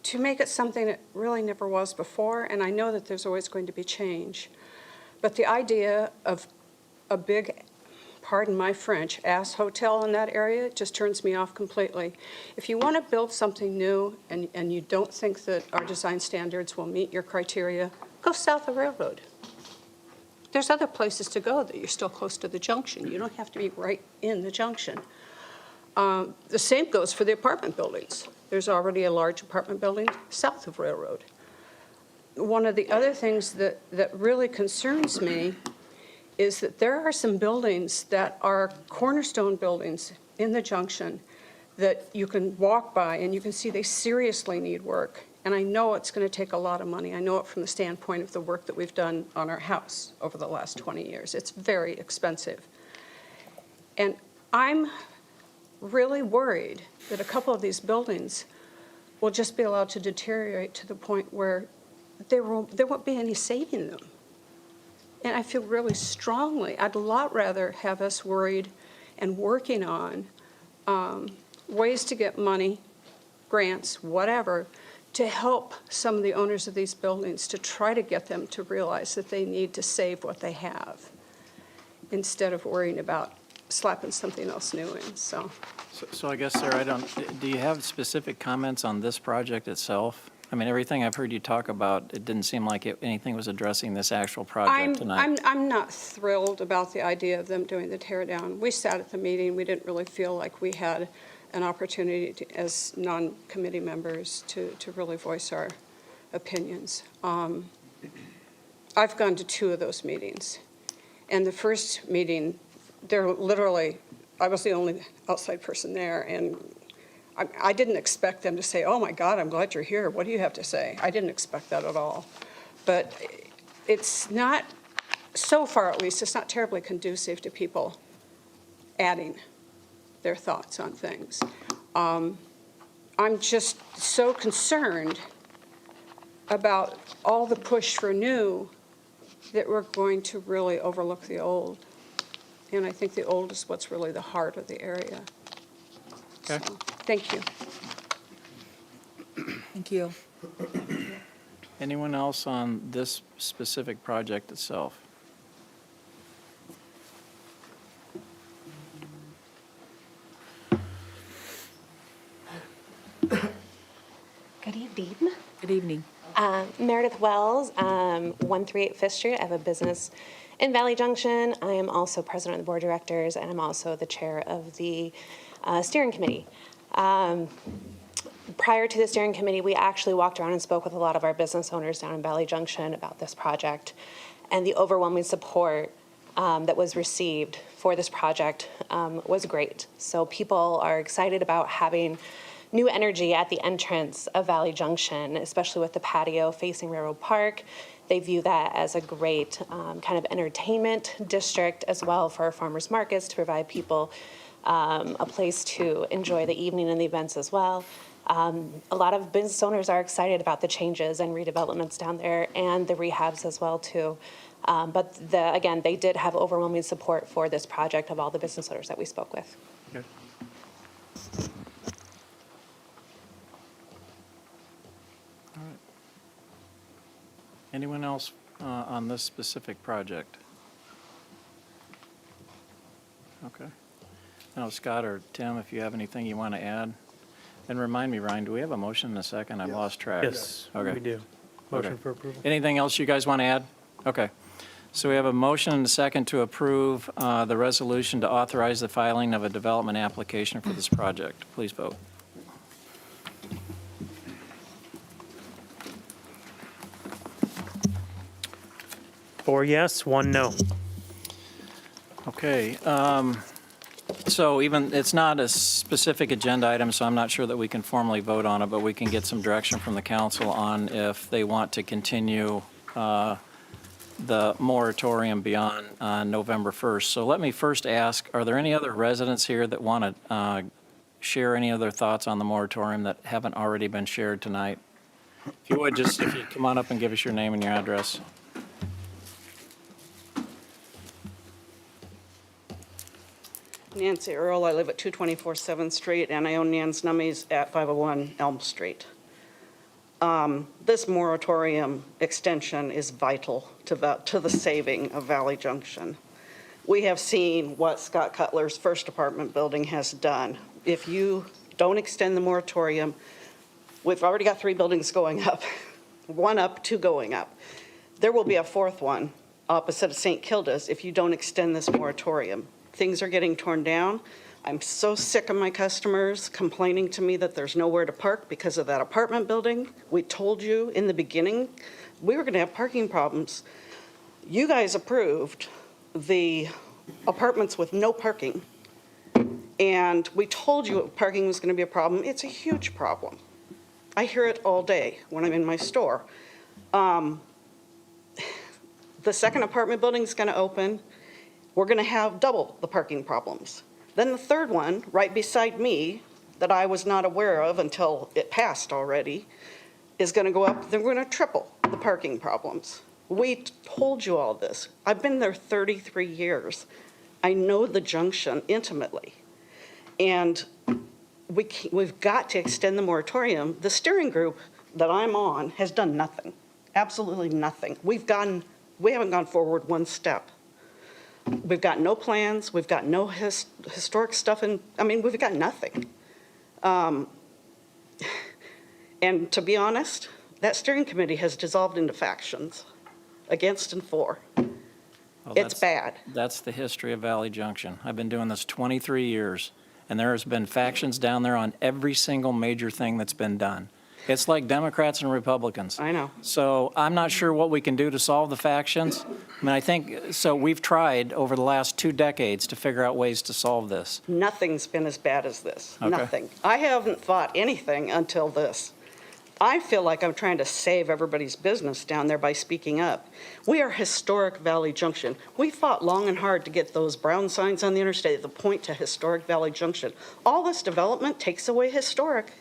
to make it something that really never was before, and I know that there's always going to be change. But the idea of a big, pardon my French, ass hotel in that area just turns me off completely. If you want to build something new and you don't think that our design standards will meet your criteria, go south of Railroad. There's other places to go that you're still close to the Junction. You don't have to be right in the Junction. The same goes for the apartment buildings. There's already a large apartment building south of Railroad. One of the other things that really concerns me is that there are some buildings that are cornerstone buildings in the Junction that you can walk by and you can see they seriously need work. And I know it's going to take a lot of money. I know it from the standpoint of the work that we've done on our house over the last 20 years. It's very expensive. And I'm really worried that a couple of these buildings will just be allowed to deteriorate to the point where there won't be any saving them. And I feel really strongly, I'd a lot rather have us worried and working on ways to get money, grants, whatever, to help some of the owners of these buildings to try to get them to realize that they need to save what they have instead of worrying about slapping something else new in. So I guess, Sarah, do you have specific comments on this project itself? I mean, everything I've heard you talk about, it didn't seem like anything was addressing this actual project tonight. I'm not thrilled about the idea of them doing the tear down. We sat at the meeting. We didn't really feel like we had an opportunity to, as non-committee members to really voice our opinions. I've gone to 2 of those meetings. And the first meeting, they're literally, I was the only outside person there, and I didn't expect them to say, oh my God, I'm glad you're here. What do you have to say? I didn't expect that at all. But it's not, so far at least, it's not terribly conducive to people adding their thoughts on things. I'm just so concerned about all the push for new that we're going to really overlook the old. And I think the old is what's really the heart of the area. Okay. So, thank you. Thank you. Anyone else on this specific project itself? Good evening. Good evening. Meredith Wells, 138 Fifth Street. I have a business in Valley Junction. I am also president of the board of directors, and I'm also the chair of the steering committee. Prior to the steering committee, we actually walked around and spoke with a lot of our business owners down in Valley Junction about this project, and the overwhelming support that was received for this project was great. So people are excited about having new energy at the entrance of Valley Junction, especially with the patio facing Railroad Park. They view that as a great kind of entertainment district as well for our farmers markets to provide people a place to enjoy the evening and the events as well. A lot of business owners are excited about the changes and redevelopments down there and the rehabs as well too. But again, they did have overwhelming support for this project of all the business owners that we spoke with. Okay. All right. Anyone else on this specific project? Okay. Now, Scott or Tim, if you have anything you want to add? And remind me, Ryan, do we have a motion in a second? I've lost track. Yes, Okay. we do. Motion Okay. for approval. Anything else you guys want to add? Okay. So we have a motion and a second to approve the resolution to authorize the filing of a development application for this project. Please vote. Four yes, one no. Okay. So even, it's not a specific agenda item, so I'm not sure that we can formally vote on it, but we can get some direction from the council on if they want to continue the moratorium beyond November 1st. So let me first ask, are there any other residents here that want to share any other thoughts on the moratorium that haven't already been shared tonight? If you would, just if you come on up and give us your name and your address. Nancy Earl, I live at 224 7th Street, and I own Nan's Nummies at 501 Elm Street. This moratorium extension is vital to the saving of Valley Junction. We have seen what Scott Cutler's first apartment building has done. If you don't extend the moratorium, we've already got 3 buildings going up, 1 up, 2 going up. There will be a 4th one opposite of St. Kilda's if you don't extend this moratorium. Things are getting torn down. I'm so sick of my customers complaining to me that there's nowhere to park because of that apartment building. We told you in the beginning we were going to have parking problems. You guys approved the apartments with no parking, and we told you parking was going to be a problem. It's a huge problem. I hear it all day when I'm in my store. The second apartment building is going to open. We're going to have double the parking problems. Then the 3rd one, right beside me, that I was not aware of until it passed already, is going to go up. Then we're going to triple the parking problems. We told you all this. I've been there 33 years. I know the junction intimately. And we've got to extend the moratorium. The steering group that I'm on has done nothing, absolutely nothing. We haven't gone forward 1 step. We've got no plans, we've got no historic stuff, we've got nothing. And to be honest, that steering committee has dissolved into factions, against and for. Well, It's bad. That's the history of Valley Junction. I've been doing this 23 years, and there has been factions down there on every single major thing that's been done. It's like Democrats and Republicans. I know. So I'm not sure what we can do to solve the factions. I think, so we've tried over the last 2 decades to figure out ways to solve this. Nothing's been as bad as this, Okay. nothing. I haven't thought anything until this. I feel like I'm trying to save everybody's business down there by speaking up. We are historic Valley Junction. We fought long and hard to get those brown signs on the interstate that point to historic Valley Junction. All this development takes away historic.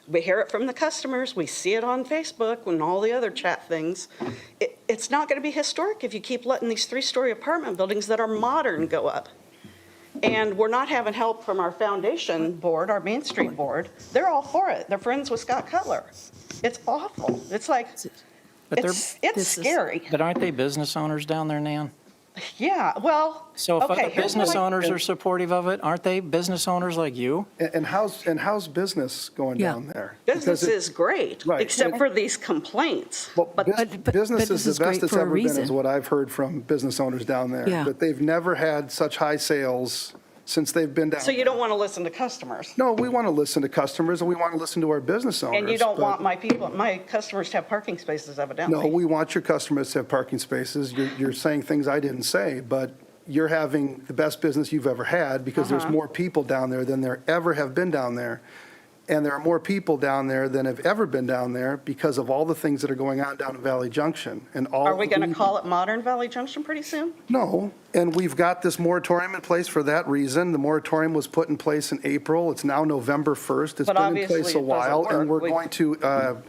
We hear it from the customers, we see it on Facebook and all the other chat things. It's not going to be historic if you keep letting these 3-story apartment buildings that are modern go up. And we're not having help from our foundation board, our Main Street board. They're all for it. They're friends with Scott Cutler. It's awful. It's like, But they're- it's scary. But aren't they business owners down there, Nan? Yeah, well, So if okay, other here's business what I- owners are supportive of it, aren't they business owners like you? And how's business going Yeah. down there? Business Because it- is great, Right. except for these complaints. Well, business is the best it's for a ever been, reason. is what I've heard from business owners down there. Yeah. That they've never had such high sales since they've been down. So you don't want to listen to customers. No, we want to listen to customers and we want to listen to our business owners. And you don't but- want my customers to have parking spaces evidently. No, we want your customers to have parking spaces. You're saying things I didn't say, but you're having the best business you've ever had because there's more people down there than there ever have been down there. And there are more people down there than have ever been down there because of all the things that are going on down in Valley Junction and all. Are we going to call it Modern Valley Junction pretty soon? No, and we've got this moratorium in place for that reason. The moratorium was put in place in April. It's now November 1st. It's But been in obviously place it a doesn't while, and work. we're going to,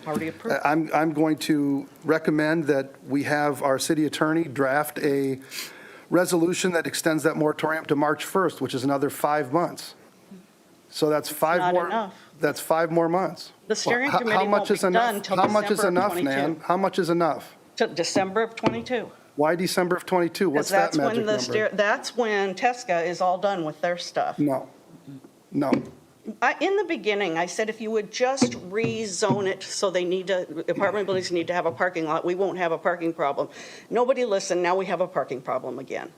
Already approved. I'm going to recommend that we have our city attorney draft a resolution that extends that moratorium to March 1st, which is another 5 months. So that's five not more. enough. That's 5 more months. The steering Well, committee how much won't be is enough? done till How much is December of enough, 22. Nan? How much is enough? To December of '22. Why December of '22? What's that Because magic number? that's when Tesca is all done with their stuff. No, no. In the beginning, I said if you would just rezone it so apartment buildings need to have a parking lot, we won't have a parking problem. Nobody listened, now we have a parking problem again.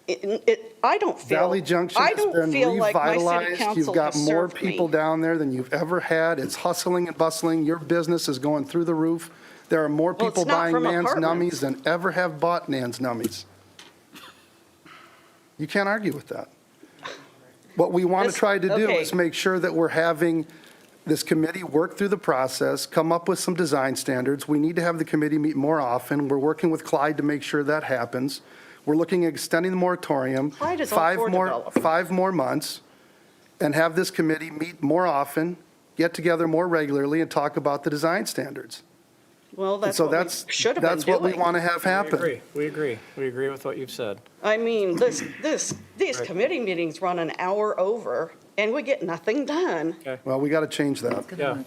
I don't feel. Valley Junction I has don't been feel like my city revitalized. council You've got has more served people me. down there than you've ever had. It's hustling and bustling. Your business is going through the roof. There are more Well, it's people not buying from Nan's apartments. Nummies than ever have bought Nan's Nummies. You can't argue with that. What we want to This- try to do okay. is make sure that we're having this committee work through the process, come up with some design standards. We need to have the committee meet more often. We're working with Clyde to make sure that happens. We're looking at extending the moratorium. Clyde is all for development. 5 more months, and have this committee meet more often, get together more regularly, and talk about the design standards. Well, And that's so what we that's, should have been that's what we doing. want to have happen. We agree with what you've said. I mean, these committee meetings run an hour over, and we get nothing done. Well, we got to change that. Yeah,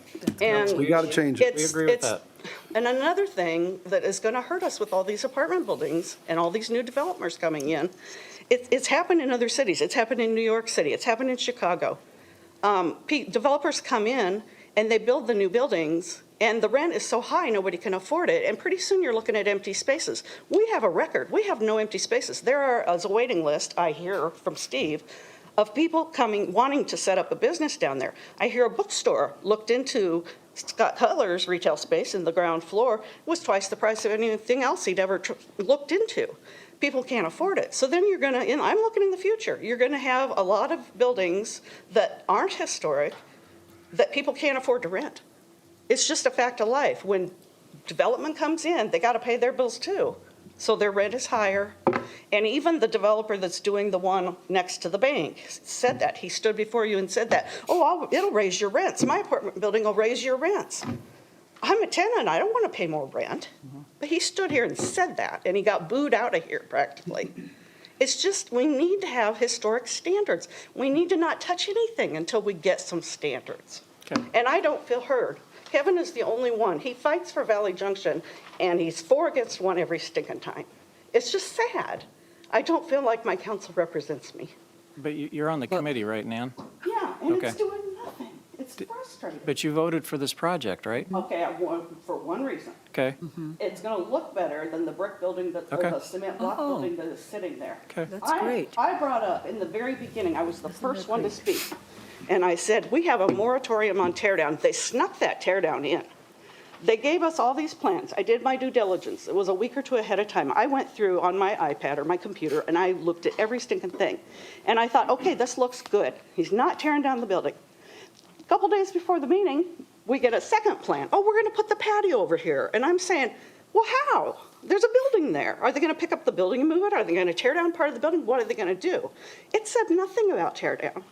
And We got to change it. we agree with that. And another thing that is going to hurt us with all these apartment buildings and all these new developers coming in, it's happened in other cities. It's happened in New York City. It's happened in Chicago. Developers come in and they build the new buildings, and the rent is so high nobody can afford it. And pretty soon you're looking at empty spaces. We have a record. We have no empty spaces. There is a waiting list, I hear from Steve, of people coming, wanting to set up a business down there. I hear a bookstore looked into Scott Cutler's retail space in the ground floor, was twice the price of anything else he'd ever looked into. People can't afford it. So then you're going to, and I'm looking in the future, you're going to have a lot of buildings that aren't historic that people can't afford to rent. It's just a fact of life. When development comes in, they got to pay their bills too. So their rent is higher. And even the developer that's doing the one next to the bank said that. He stood before you and said that. Oh, it'll raise your rents. My apartment building will raise your rents. I'm a tenant. I don't want to pay more rent. But he stood here and said that, and he got booed out of here practically. It's just, we need to have historic standards. We need to not touch anything until we get some standards. Okay. And I don't feel heard. Kevin is the only one. He fights for Valley Junction, and he's 4 against 1 every stinking time. It's just sad. I don't feel like my council represents me. But you're on the committee, right, Nan? Yeah, and Okay. it's doing nothing. It's frustrating. But you voted for this project, right? Okay, I won for one reason. Okay, It's going to look better than the brick building, or Okay. the cement block Oh. building that is sitting there. okay. That's great. I brought up in the very beginning, I was the first one to speak, and I said, we have a moratorium on tear down. They snuck that tear down in. They gave us all these plans. I did my due diligence. It was a week or two ahead of time. I went through on my iPad or my computer, and I looked at every stinking thing. And I thought, okay, this looks good. He's not tearing down the building. A couple days before the meeting, we get a second plan. Oh, we're going to put the patio over here. And I'm saying, well, how? There's a building there. Are they going to pick up the building and move it? Are they going to tear down part of the building? What are they going to do? It said nothing about tear down.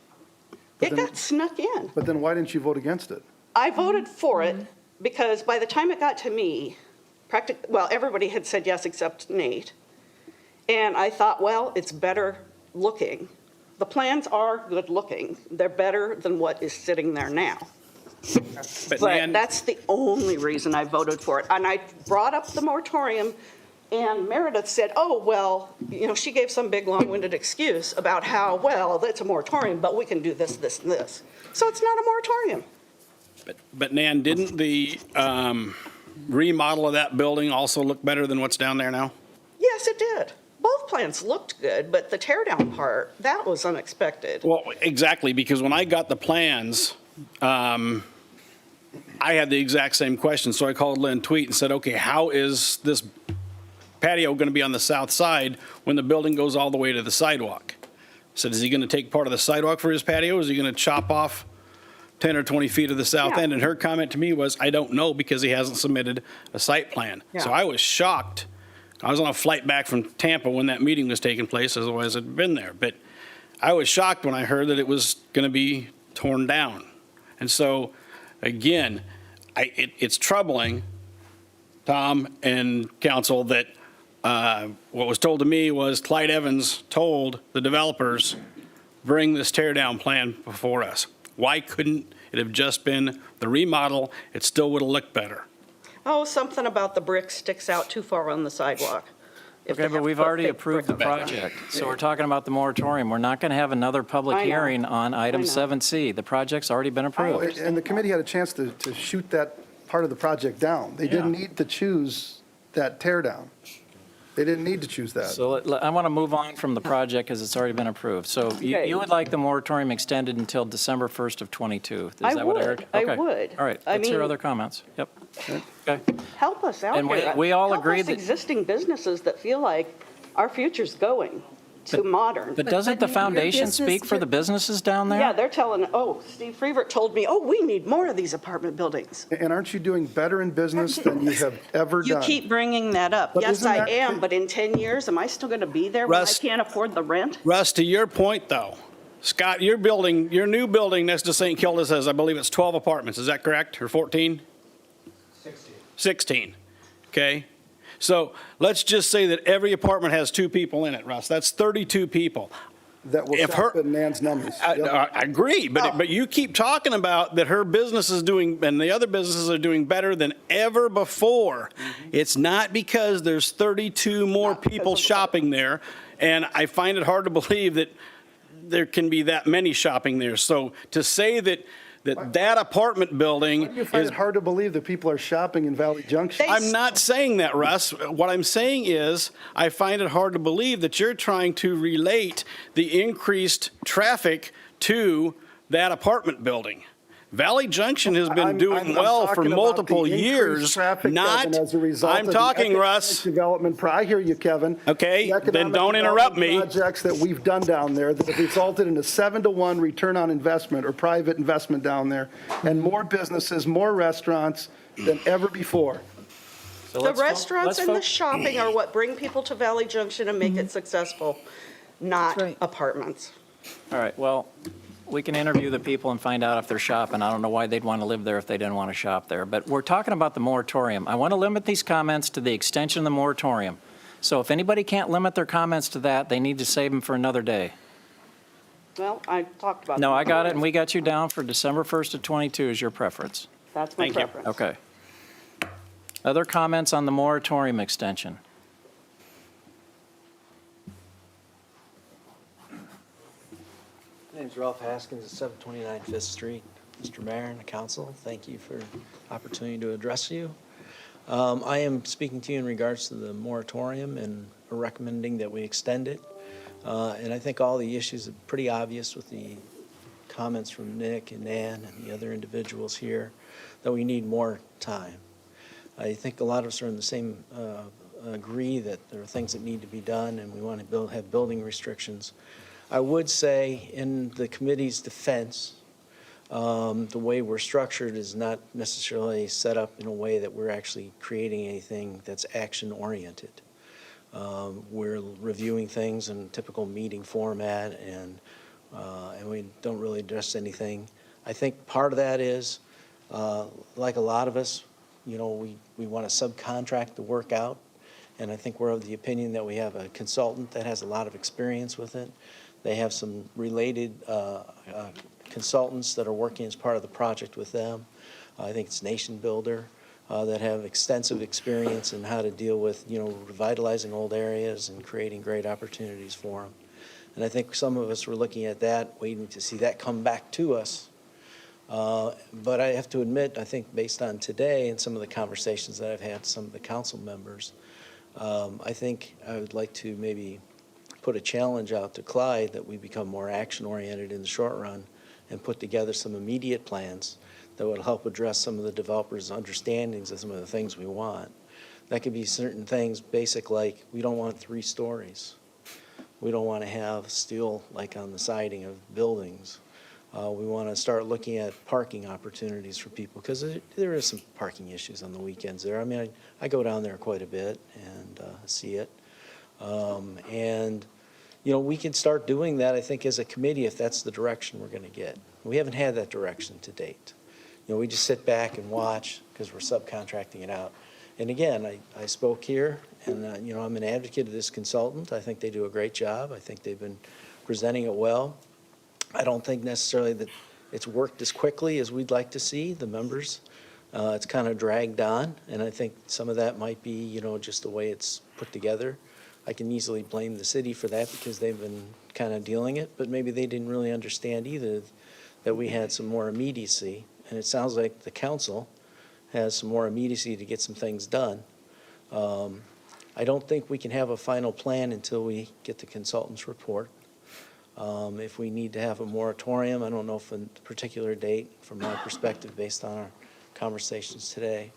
It got snuck in. But then why didn't you vote against it? I voted for it because by the time it got to me, well, everybody had said yes except Nate. And I thought, well, it's better looking. The plans are good looking. They're better than what is sitting there now. But But Nan, that's the only reason I voted for it. And I brought up the moratorium, and Meredith said, oh, well, you know, she gave some big long-winded excuse about how, well, that's a moratorium, but we can do this, this, and this. So it's not a moratorium. but Nan, didn't the remodel of that building also look better than what's down there now? Yes, it did. Both plans looked good, but the tear-down part, that was unexpected. Well, exactly, because when I got the plans, I had the exact same question. So I called Lynn Tweet and said, okay, how is this patio going to be on the south side when the building goes all the way to the sidewalk? I said, is he going to take part of the sidewalk for his patio? Is he going to chop off 10 or 20 feet of the south Yeah. end? And her comment to me was, I don't know, because he hasn't submitted a site plan. So Yeah. I was shocked. I was on a flight back from Tampa when that meeting was taking place, otherwise I'd been there. But I was shocked when I heard that it was going to be torn down. And so, again, it's troubling, Tom and council, that what was told to me was Clyde Evans told the developers, bring this tear down plan before us. Why couldn't it have just been the remodel? It still would have looked better. Oh, something about the brick sticks out too far on the sidewalk. If Okay, they but have we've to put already thick approved the brick. project. So we're talking about the moratorium. We're not going to have another public I know. hearing on item I know. 7C. The project's already been approved. And the committee had a chance to shoot that part of the project down. They didn't need to choose that tear down. They didn't need to choose that. So I want to move on from the project because it's already been approved. So Okay. you would like the moratorium extended until December 1st of '22? Is I that what would. Eric? I Okay. would. All right, I let's hear mean- other comments. Yep. Okay. Help us out And here. we all agree Help us that- existing businesses that feel like our future's going to modern. But doesn't the your foundation business- speak for the businesses down there? Yeah, they're telling, oh, Steve Freevert told me, oh, we need more of these apartment buildings. And aren't you doing better in business than you have ever You done? keep bringing that up. But Yes, isn't I that- am, but in 10 years, am I still going to be there when I Russ- can't afford the rent? Russ, to your point, though, Scott, your new building next to St. Kilda's has, I believe it's 12 apartments. Is that correct? Or 14? 16. Okay? So let's just say that every apartment has 2 people in it, Russ. That's 32 people. That will if shop her- at Nan's Nummies. I Yep. I agree, but you keep talking about that her business is doing, and the other businesses are doing better than ever before. It's not because there's 32 more people shopping there, and I find it hard to believe that there can be that many shopping there. So to say that apartment building You find is, it hard to believe that people are shopping in Valley Junction. I'm not saying that, Russ. What I'm saying is, I find it hard to believe that you're trying to relate the increased traffic to that apartment building. Valley Junction has been doing I'm well for talking about multiple the increased years, traffic, not, Kevin, as a result I'm of the talking, economic Russ. Development, I hear you, Kevin. Okay, The then economic don't interrupt development me. Projects that we've done down there that have resulted in a 7-to-1 return on investment or private investment down there, and more businesses, more restaurants than ever before. So The let's fo- restaurants let's and fo- the shopping are what bring people to Valley Junction and make it successful, not That's right. apartments. All right, well, we can interview the people and find out if they're shopping. I don't know why they'd want to live there if they didn't want to shop there. But we're talking about the moratorium. I want to limit these comments to the extension of the moratorium. So if anybody can't limit their comments to that, they need to save them for another day. Well, I talked about. No, that. I got it, and we got you down for December 1st of '22 as your preference. That's my Thank you. preference. Okay. Other comments on the moratorium extension? My name's Ralph Haskins at 729 Fifth Street. Mr. Mayor and the council, thank you for the opportunity to address you. I am speaking to you in regards to the moratorium and recommending that we extend it. And I think all the issues are pretty obvious with the comments from Nick and Nan and the other individuals here, that we need more time. I think a lot of us are in the same, agree that there are things that need to be done and we want to have building restrictions. I would say in the committee's defense, the way we're structured is not necessarily set up in a way that we're actually creating anything that's action-oriented. We're reviewing things in typical meeting format, and we don't really address anything. I think part of that is Like a lot of us, you know, we want to subcontract the work out, and I think we're of the opinion that we have a consultant that has a lot of experience with it. They have some related consultants that are working as part of the project with them. I think it's Nation Builder that have extensive experience in how to deal with, you know, revitalizing old areas and creating great opportunities for them. And I think some of us were looking at that, waiting to see that come back to us. But I have to admit, I think based on today and some of the conversations that I've had with some of the council members, I think I would like to maybe put a challenge out to Clyde that we become more action-oriented in the short run and put together some immediate plans that would help address some of the developers' understandings of some of the things we want. That could be certain things, basic like we don't want 3 stories. We don't want to have steel like on the siding of buildings. We want to start looking at parking opportunities for people because there is some parking issues on the weekends there. I mean, I go down there quite a bit and see it. And, you know, we can start doing that, I think, as a committee if that's the direction we're going to get. We haven't had that direction to date. You know, we just sit back and watch because we're subcontracting it out. And again, I spoke here, and, you know, I'm an advocate of this consultant. I think they do a great job. I think they've been presenting it well. I don't think necessarily that it's worked as quickly as we'd like to see, the members. It's kind of dragged on, and I think some of that might be, you know, just the way it's put together. I can easily blame the city for that because they've been kind of dealing it, but maybe they didn't really understand either that we had some more immediacy. And it sounds like the council has some more immediacy to get some things done. I don't think we can have a final plan until we get the consultant's report. If we need to have a moratorium, I don't know if a particular date, from my perspective, based on our conversations today,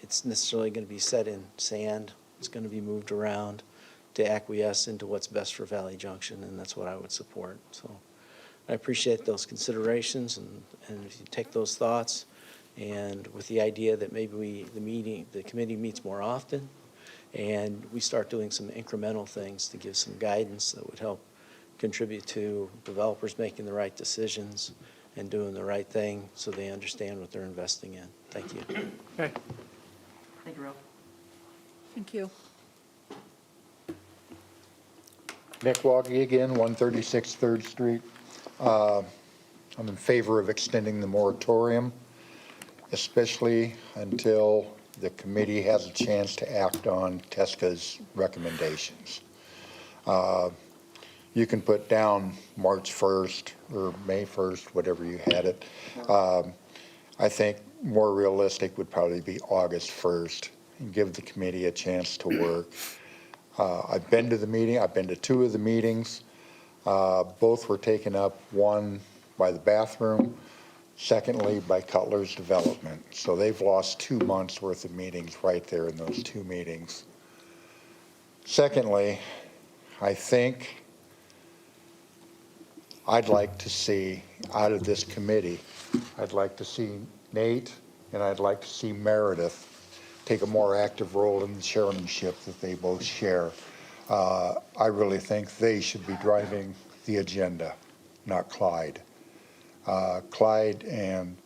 it's necessarily going to be set in sand. It's going to be moved around to acquiesce into what's best for Valley Junction, and that's what I would support. So I appreciate those considerations, and if you take those thoughts, and with the idea that maybe the committee meets more often, and we start doing some incremental things to give some guidance that would help contribute to developers making the right decisions and doing the right thing so they understand what they're investing in. Thank you. Okay. Thank you, Ralph. Thank you. Nick Woggy again, 136 3rd Street. I'm in favor of extending the moratorium, especially until the committee has a chance to act on TSCA's recommendations. You can put down March 1st or May 1st, whatever you had it. I think more realistic would probably be August 1st and give the committee a chance to work. I've been to the meeting. I've been to 2 of the meetings. Both were taken up, one by the bathroom, secondly by Cutler's Development. So they've lost 2 months worth of meetings right there in those 2 meetings. Secondly, I think I'd like to see out of this committee, I'd like to see Nate and I'd like to see Meredith take a more active role in the chairmanship that they both share. I really think they should be driving the agenda, not Clyde. Clyde and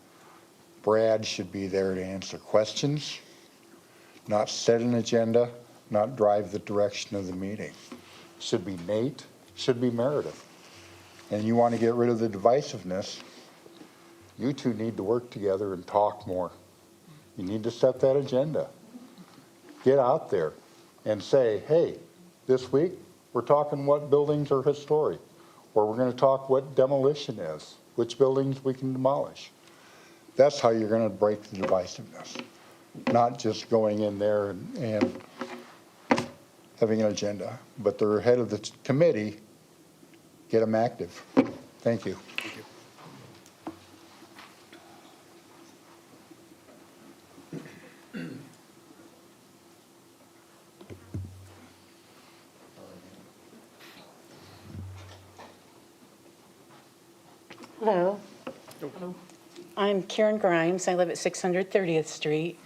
Brad should be there to answer questions, not set an agenda, not drive the direction of the meeting. Should be Nate, should be Meredith. And you want to get rid of the divisiveness, you two need to work together and talk more. You need to set that agenda. Get out there and say, hey, this week we're talking what buildings are historic, or we're going to talk what demolition is, which buildings we can demolish. That's how you're going to break the divisiveness, not just going in there and having an agenda. But the head of the committee, get them active. Thank you. Thank you. Hello. I'm Karen Grimes. I live at 630th Street.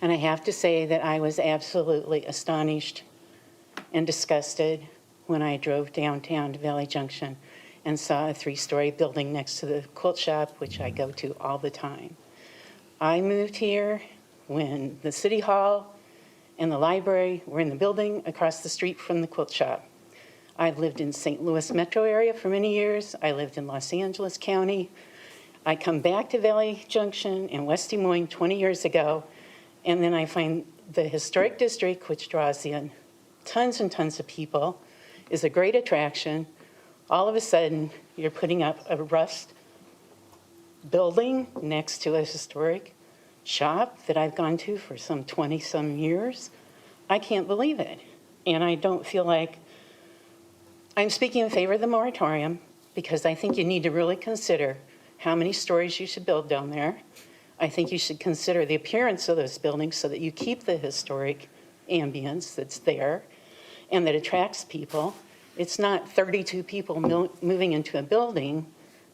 And I have to say that I was absolutely astonished and disgusted when I drove downtown to Valley Junction and saw a 3-story building next to the quilt shop, which I go to all the time. I moved here when the city hall and the library were in the building across the street from the quilt shop. I've lived in St. Louis metro area for many years. I lived in Los Angeles County. I come back to Valley Junction in West Des Moines 20 years ago, and then I find the historic district, which draws in tons and tons of people, is a great attraction. All of a sudden, you're putting up a rust building next to a historic shop that I've gone to for some 20-some years. I can't believe it. And I don't feel like I'm speaking in favor of the moratorium because I think you need to really consider how many stories you should build down there. I think you should consider the appearance of those buildings so that you keep the historic ambience that's there and that attracts people. It's not 32 people moving into a building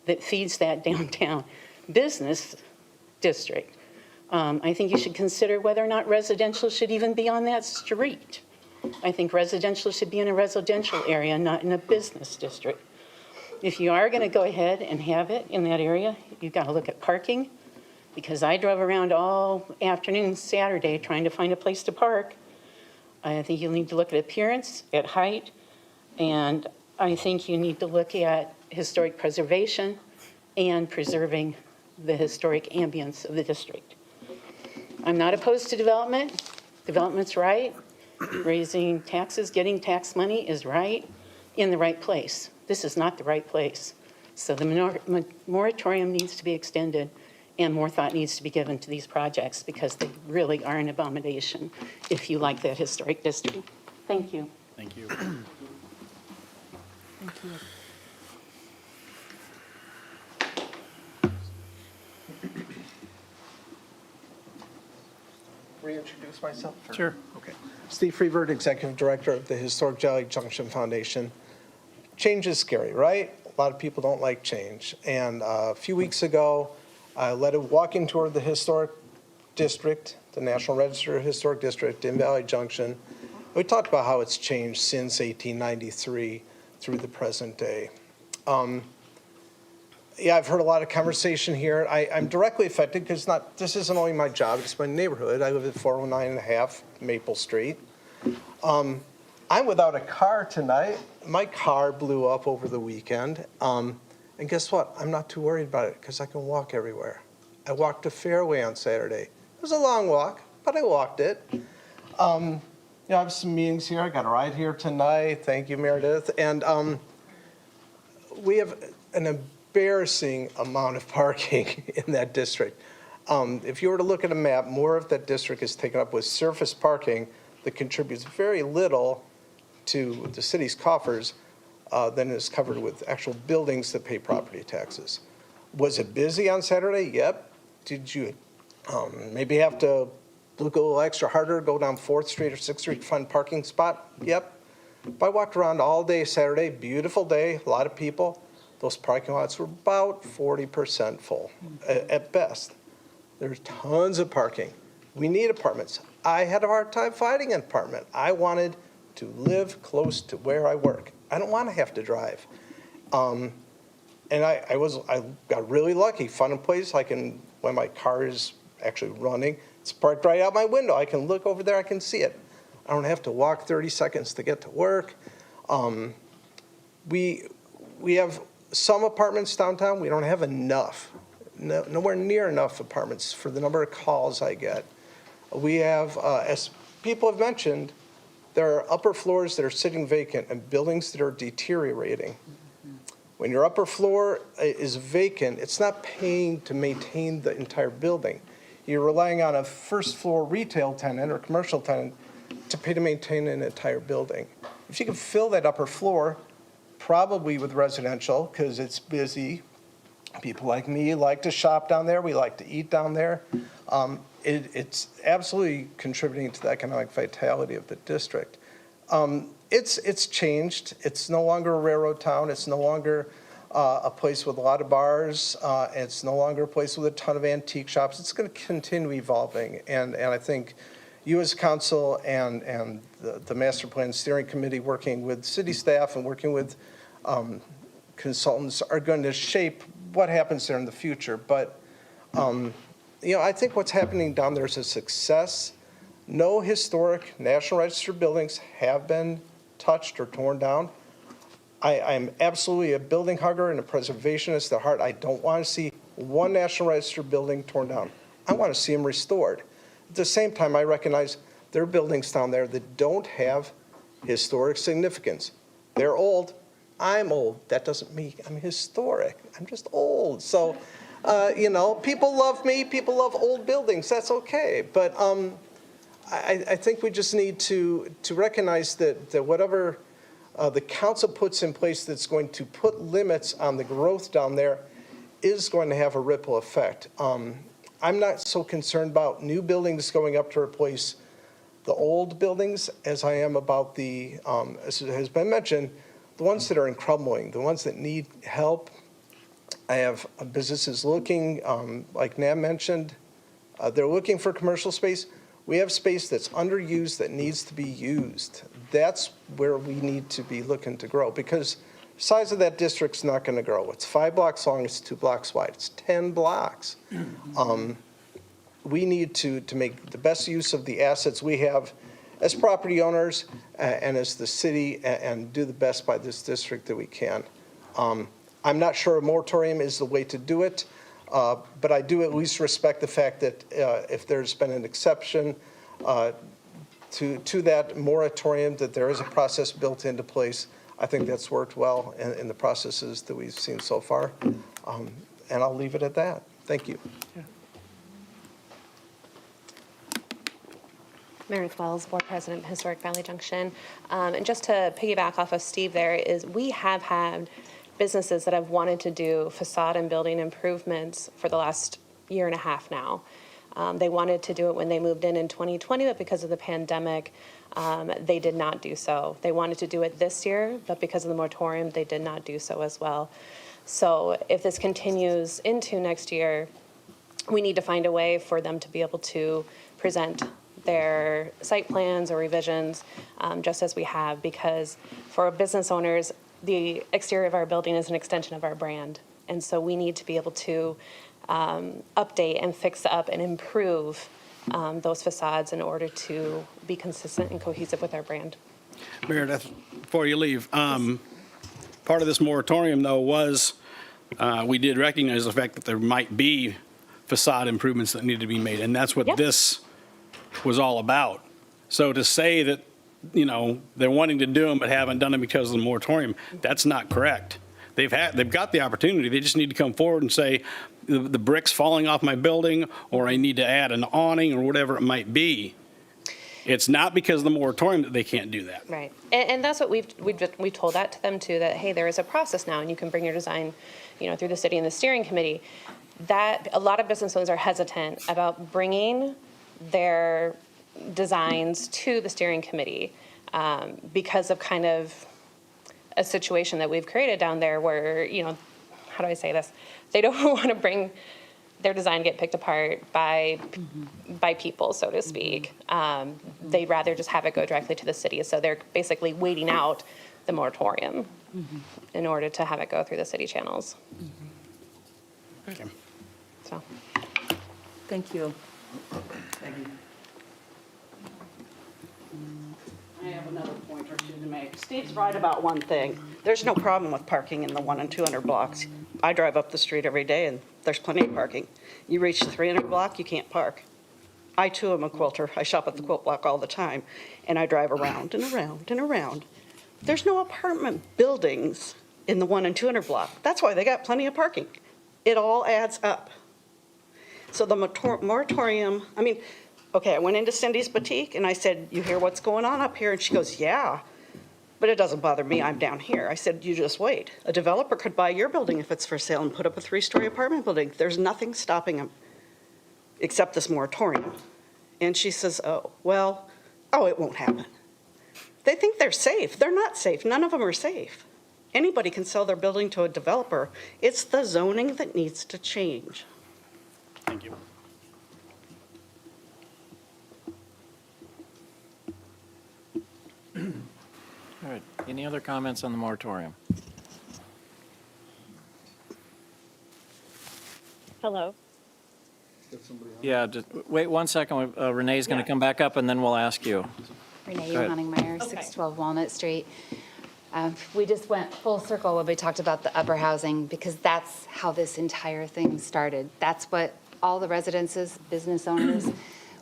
that feeds that downtown business district. I think you should consider whether or not residential should even be on that street. I think residential should be in a residential area, not in a business district. If you are going to go ahead and have it in that area, you've got to look at parking, because I drove around all afternoon Saturday trying to find a place to park. I think you'll need to look at appearance, at height, and I think you need to look at historic preservation and preserving the historic ambience of the district. I'm not opposed to development. Development's right. Raising taxes, getting tax money is right, in the right place. This is not the right place. So the moratorium needs to be extended and more thought needs to be given to these projects because they really are an abomination if you like that historic district. Thank you. Thank you. Thank you. Reintroduce myself? or- Sure. Okay. Steve Freevert, Executive Director of the Historic Valley Junction Foundation. Change is scary, right? A lot of people don't like change. And a few weeks ago, I led a walking tour of the historic district, the National Register Historic District in Valley Junction. We talked about how it's changed since 1893 through the present day. Yeah, I've heard a lot of conversation here. I'm directly affected because this isn't only my job, it's my neighborhood. I live at 409.5 Maple Street. I'm without a car tonight. My car blew up over the weekend. And guess what? I'm not too worried about it because I can walk everywhere. I walked to Fairway on Saturday. It was a long walk, but I walked it. I have some meetings here. I got a ride here tonight. Thank you, Meredith. And we have an embarrassing amount of parking in that district. If you were to look at a map, more of that district is taken up with surface parking that contributes very little to the city's coffers than is covered with actual buildings that pay property taxes. Was it busy on Saturday? Yep. Did you maybe have to look a little extra harder, go down 4th Street or 6th Street to find a parking spot? Yep. But I walked around all day Saturday, beautiful day, a lot of people. Those parking lots were about 40% full at best. There's tons of parking. We need apartments. I had a hard time finding an apartment. I wanted to live close to where I work. I don't want to have to drive. And I got really lucky, found a place I can, when my car is actually running, it's parked right out my window. I can look over there, I can see it. I don't have to walk 30 seconds to get to work. We have some apartments downtown. We don't have enough, nowhere near enough apartments for the number of calls I get. We have, as people have mentioned, there are upper floors that are sitting vacant and buildings that are deteriorating. When your upper floor is vacant, it's not paying to maintain the entire building. You're relying on a first floor retail tenant or commercial tenant to pay to maintain an entire building. If you can fill that upper floor, probably with residential, because it's busy. People like me like to shop down there. We like to eat down there. It's absolutely contributing to the economic vitality of the district. It's changed. It's no longer a railroad town. It's no longer a place with a lot of bars. It's no longer a place with a ton of antique shops. It's going to continue evolving. And I think you as council and the Master Plan Steering Committee working with city staff and working with consultants are going to shape what happens there in the future. But I think what's happening down there is a success. No historic National Register buildings have been touched or torn down. I'm absolutely a building hugger and a preservationist at heart. I don't want to see one National Register building torn down. I want to see them restored. At the same time, I recognize there are buildings down there that don't have historic significance. They're old. I'm old. That doesn't mean I'm historic. I'm just old. So, people love me. People love old buildings. That's okay. But I think we just need to recognize that whatever the council puts in place that's going to put limits on the growth down there is going to have a ripple effect. I'm not so concerned about new buildings going up to replace the old buildings as I am about the, as has been mentioned, the ones that are in crumbling, the ones that need help. I have businesses looking, like Nam mentioned, they're looking for commercial space. We have space that's underused that needs to be used. That's where we need to be looking to grow, because the size of that district's not going to grow. It's 5 blocks long, it's 2 blocks wide, it's 10 blocks. We need to make the best use of the assets we have as property owners and as the city, and do the best by this district that we can. I'm not sure a moratorium is the way to do it, but I do at least respect the fact that if there's been an exception to that moratorium, that there is a process built into place. I think that's worked well in the processes that we've seen so far. And I'll leave it at that. Thank you. Meredith Wells, Board President, Historic Valley Junction. And just to piggyback off of Steve there, is we have had businesses that have wanted to do facade and building improvements for the last year and a half now. They wanted to do it when they moved in 2020, but because of the pandemic, they did not do so. They wanted to do it this year, but because of the moratorium, they did not do so as well. So if this continues into next year, we need to find a way for them to be able to present their site plans or revisions, just as we have, because for business owners, the exterior of our building is an extension of our brand. And so we need to be able to update and fix up and improve those facades in order to be consistent and cohesive with our brand. Meredith, before you leave, part of this moratorium, though, was we did recognize the fact that there might be facade improvements that need to be made, and that's what this was all about. So to say that, they're wanting to do them but haven't done them because of the moratorium, that's not correct. They've got the opportunity. They just need to come forward and say, the brick's falling off my building, or I need to add an awning, or whatever it might be. It's not because of the moratorium that they can't do that. Right. And that's what we've told that to them too, that, hey, there is a process now and you can bring your design, through the city and the steering committee. That a lot of business owners are hesitant about bringing their designs to the steering committee because of kind of a situation that we've created down there where, how do I say this? They don't want to bring their design get picked apart by people, so to speak. They'd rather just have it go directly to the city. So they're basically waiting out the moratorium in order to have it go through the city channels. Okay. So. Thank you. I have another point or two to make. Steve's right about one thing. There's no problem with parking in the 100 and 200 blocks. I drive up the street every day and there's plenty of parking. You reach the 300 block, you can't park. I too am a quilter. I shop at the quilt block all the time and I drive around and around and around. There's no apartment buildings in the 100 and 200 block. That's why they got plenty of parking. It all adds up. So the moratorium, okay, I went into Cindy's boutique and I said, you hear what's going on up here? And she goes, yeah, but it doesn't bother me. I'm down here. I said, you just wait. A developer could buy your building if it's for sale and put up a 3-story apartment building. There's nothing stopping them except this moratorium. And she says, it won't happen. They think they're safe. They're not safe. None of them are safe. Anybody can sell their building to a developer. It's the zoning that needs to change. Thank you. All right. Any other comments on the moratorium? Hello. Yeah, just wait 1 second. Renee's going to come back up, and then we'll ask you. Renee Go ahead. Honingmeyer, 612 Walnut Street. We just went full circle when we talked about the upper housing, because that's how this entire thing started. That's what all the residences, business owners,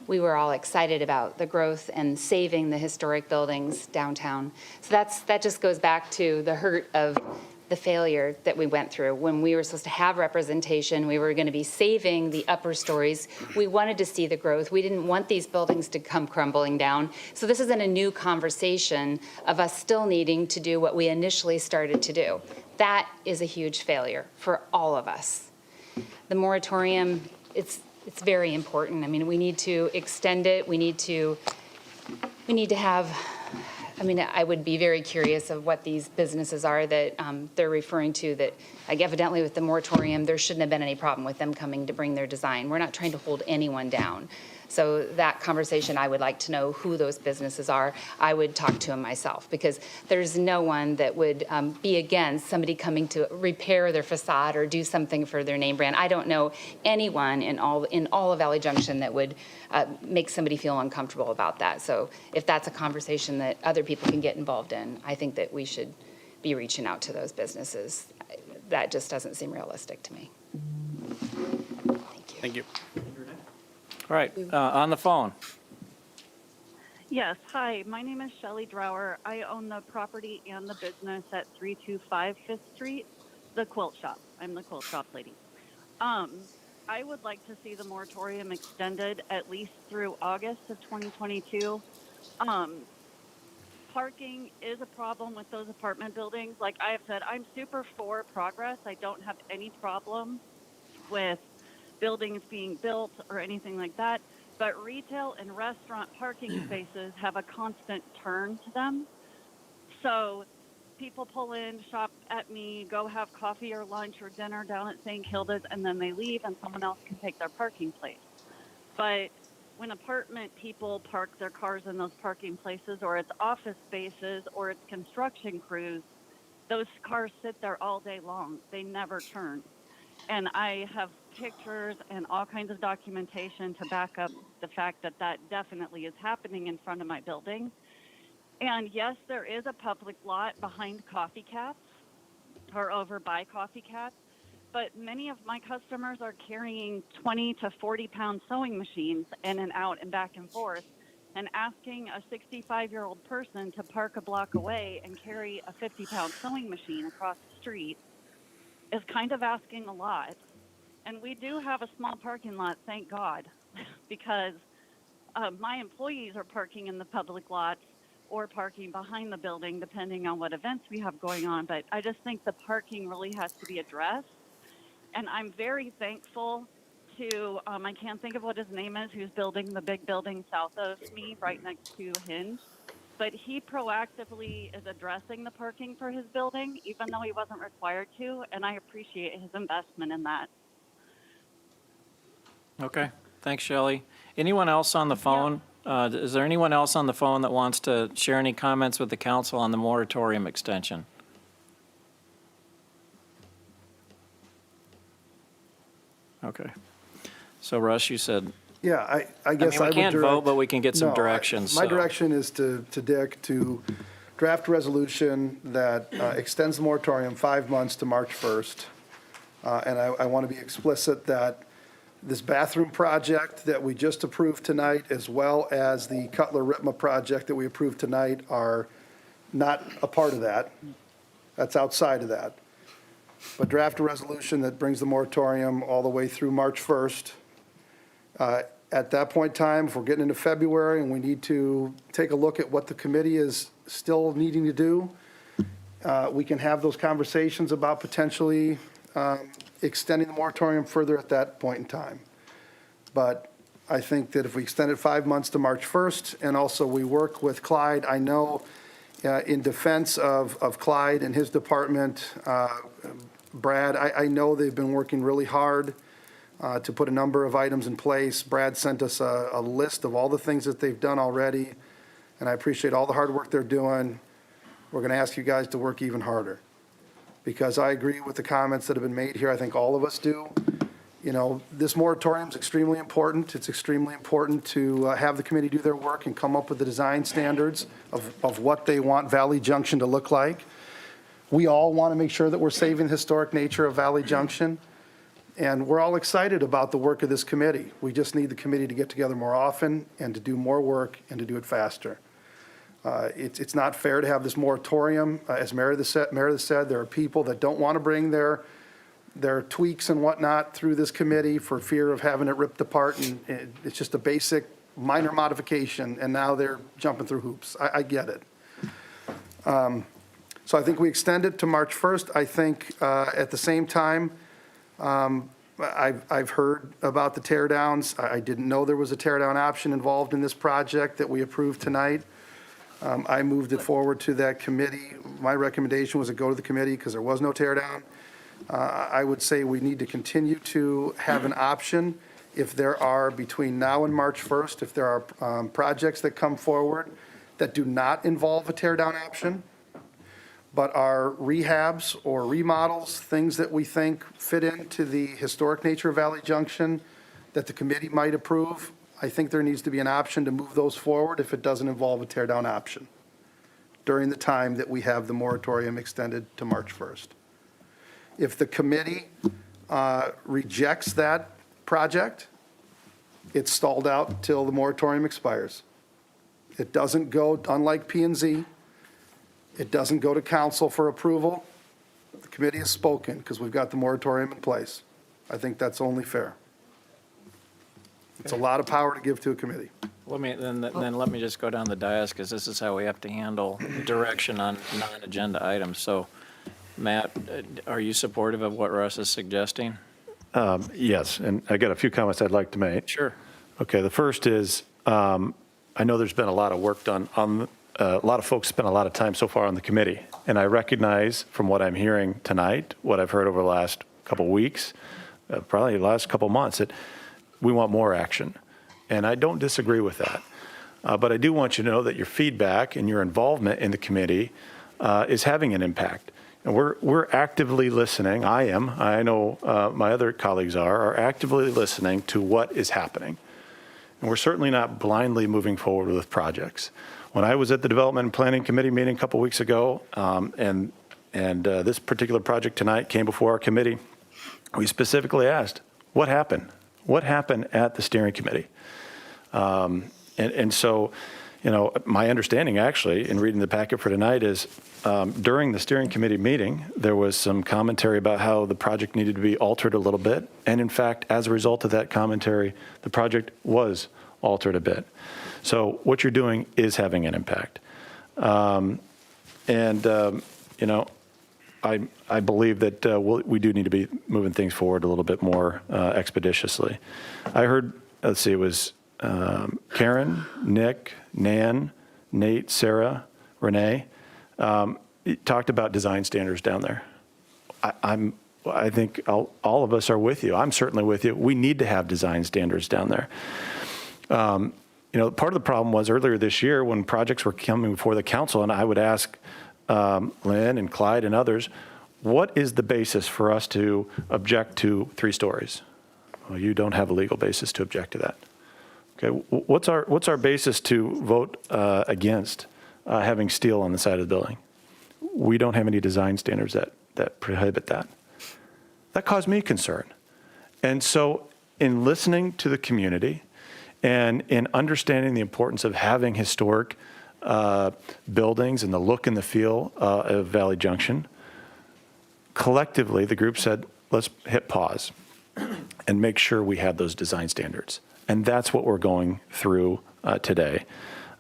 we were all excited about, the growth and saving the historic buildings downtown. So that just goes back to the hurt of the failure that we went through. When we were supposed to have representation, we were going to be saving the upper stories. We wanted to see the growth. We didn't want these buildings to come crumbling down. So this isn't a new conversation of us still needing to do what we initially started to do. That is a huge failure for all of us. The moratorium, it's very important. I mean, we need to extend it. We need to have, I mean, I would be very curious of what these businesses are that they're referring to, that like evidently with the moratorium, there shouldn't have been any problem with them coming to bring their design. We're not trying to hold anyone down. So that conversation, I would like to know who those businesses are. I would talk to them myself, because there's no one that would be against somebody coming to repair their facade or do something for their name brand. I don't know anyone in all of Valley Junction that would make somebody feel uncomfortable about that. So if that's a conversation that other people can get involved in, I think that we should be reaching out to those businesses. That just doesn't seem realistic to me. Thank you. All right, on the phone. Yes, hi, my name is Shelley Drower. I own the property and the business at 325 5th Street, the quilt shop. I'm the quilt shop lady. I would like to see the moratorium extended at least through August of 2022. Parking is a problem with those apartment buildings. Like I have said, I'm super for progress. I don't have any problem with buildings being built or anything like that, but retail and restaurant parking spaces have a constant turn to them. So people pull in, shop at me, go have coffee or lunch or dinner down at St. Hilda's, and then they leave and someone else can take their parking place. But when apartment people park their cars in those parking places, or it's office spaces, or it's construction crews, those cars sit there all day long. They never turn. And I have pictures and all kinds of documentation to back up the fact that that definitely is happening in front of my building. And yes, there is a public lot behind Coffee Cats, or over by Coffee Cats, but many of my customers are carrying 20 to 40 pound sewing machines in and out and back and forth, and asking a 65-year-old person to park a block away and carry a 50-pound sewing machine across the street is kind of asking a lot. And we do have a small parking lot, thank God, because my employees are parking in the public lots or parking behind the building, depending on what events we have going on. But I just think the parking really has to be addressed. And I'm very thankful to, I can't think of what his name is, who's building the big building south of me, right next to Hinge. But he proactively is addressing the parking for his building, even though he wasn't required to, and I appreciate his investment in that. Okay, thanks, Shelley. Anyone else on the phone? Is there anyone else on the phone that wants to share any comments with the council on the moratorium extension? Okay. So Russ, you said, Yeah, I guess I would we can't direct- vote, but we can get some No, directions. My so- direction is to Dick to draft a resolution that extends the moratorium 5 months to March 1st. And I want to be explicit that this bathroom project that we just approved tonight, as well as the Cutler Ritma project that we approved tonight, are not a part of that. That's outside of that. But draft a resolution that brings the moratorium all the way through March 1st. At that point in time, if we're getting into February and we need to take a look at what the committee is still needing to do, we can have those conversations about potentially extending the moratorium further at that point in time. But I think that if we extend it 5 months to March 1st, and also we work with Clyde, I know in defense of Clyde and his department, Brad, I know they've been working really hard to put a number of items in place. Brad sent us a list of all the things that they've done already, and I appreciate all the hard work they're doing. We're going to ask you guys to work even harder, because I agree with the comments that have been made here. I think all of us do. You know, this moratorium is extremely important. It's extremely important to have the committee do their work and come up with the design standards of what they want Valley Junction to look like. We all want to make sure that we're saving the historic nature of Valley Junction, and we're all excited about the work of this committee. We just need the committee to get together more often and to do more work and to do it faster. It's not fair to have this moratorium. As Meredith said, there are people that don't want to bring their tweaks and whatnot through this committee for fear of having it ripped apart, and it's just a basic minor modification, and now they're jumping through hoops. I get it. So I think we extend it to March 1st. I think at the same time, I've heard about the tear downs. I didn't know there was a tear down option involved in this project that we approved tonight. I moved it forward to that committee. My recommendation was to go to the committee because there was no tear down. I would say we need to continue to have an option if there are, between now and March 1st, if there are projects that come forward that do not involve a tear down option, but are rehabs or remodels, things that we think fit into the historic nature of Valley Junction that the committee might approve. I think there needs to be an option to move those forward if it doesn't involve a tear down option during the time that we have the moratorium extended to March 1st. If the committee rejects that project, it's stalled out till the moratorium expires. It doesn't go, unlike P&Z, it doesn't go to council for approval. The committee has spoken because we've got the moratorium in place. I think that's only fair. It's a lot of power to give to a committee. Let me just go down the dais, because this is how we have to handle direction on non-agenda items. So, Matt, are you supportive of what Russ is suggesting? Yes, and I got a few comments I'd like to make. Sure. Okay, the first is, I know there's been a lot of work done on, a lot of folks spent a lot of time so far on the committee, and I recognize from what I'm hearing tonight, what I've heard over the last couple weeks, probably the last couple months, that we want more action, and I don't disagree with that. But I do want you to know that your feedback and your involvement in the committee is having an impact. And we're actively listening. I know my other colleagues are actively listening to what is happening. And we're certainly not blindly moving forward with projects. When I was at the Development and Planning Committee meeting a couple weeks ago, and this particular project tonight came before our committee, we specifically asked, what happened? What happened at the steering committee? And so, you know, my understanding actually in reading the packet for tonight is during the steering committee meeting, there was some commentary about how the project needed to be altered a little bit. And in fact, as a result of that commentary, the project was altered a bit. So what you're doing is having an impact. You know, I believe that we do need to be moving things forward a little bit more expeditiously. I heard, let's see, it was Karen, Nick, Nan, Nate, Sarah, Renee, talked about design standards down there. I think all of us are with you. I'm certainly with you. We need to have design standards down there. You know, part of the problem was earlier this year when projects were coming before the council, and I would ask Lynn and Clyde and others, what is the basis for us to object to 3 stories? Well, you don't have a legal basis to object to that. Okay, what's our basis to vote against having steel on the side of the building? We don't have any design standards that prohibit that. That caused me concern. And so in listening to the community and in understanding the importance of having historic buildings and the look and the feel of Valley Junction, collectively the group said, let's hit pause and make sure we have those design standards. And that's what we're going through today.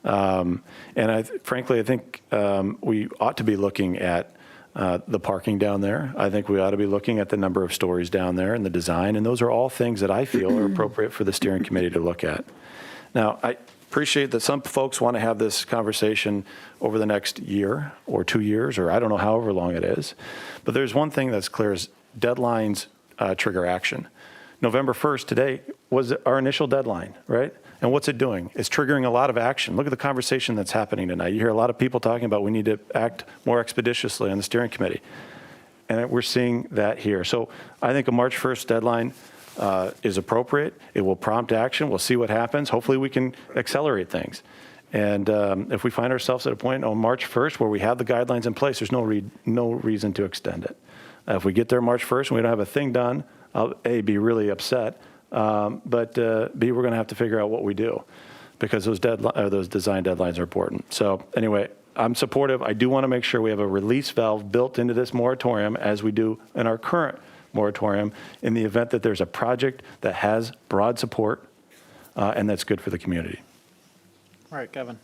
And frankly, I think we ought to be looking at the parking down there. I think we ought to be looking at the number of stories down there and the design. And those are all things that I feel are appropriate for the steering committee to look at. Now, I appreciate that some folks want to have this conversation over the next year or 2 years, or I don't know however long it is. But there's one thing that's clear is deadlines trigger action. November 1st today was our initial deadline, right? And what's it doing? It's triggering a lot of action. Look at the conversation that's happening tonight. You hear a lot of people talking about we need to act more expeditiously on the steering committee. And we're seeing that here. So I think a March 1st deadline is appropriate. It will prompt action. We'll see what happens. Hopefully, we can accelerate things. And if we find ourselves at a point on March 1st where we have the guidelines in place, there's no reason to extend it. If we get there March 1st and we don't have a thing done, I'll, A, be really upset, but B, we're going to have to figure out what we do because those design deadlines are important. So anyway, I'm supportive. I do want to make sure we have a release valve built into this moratorium as we do in our current moratorium in the event that there's a project that has broad support and that's good for the community. All right, Kevin.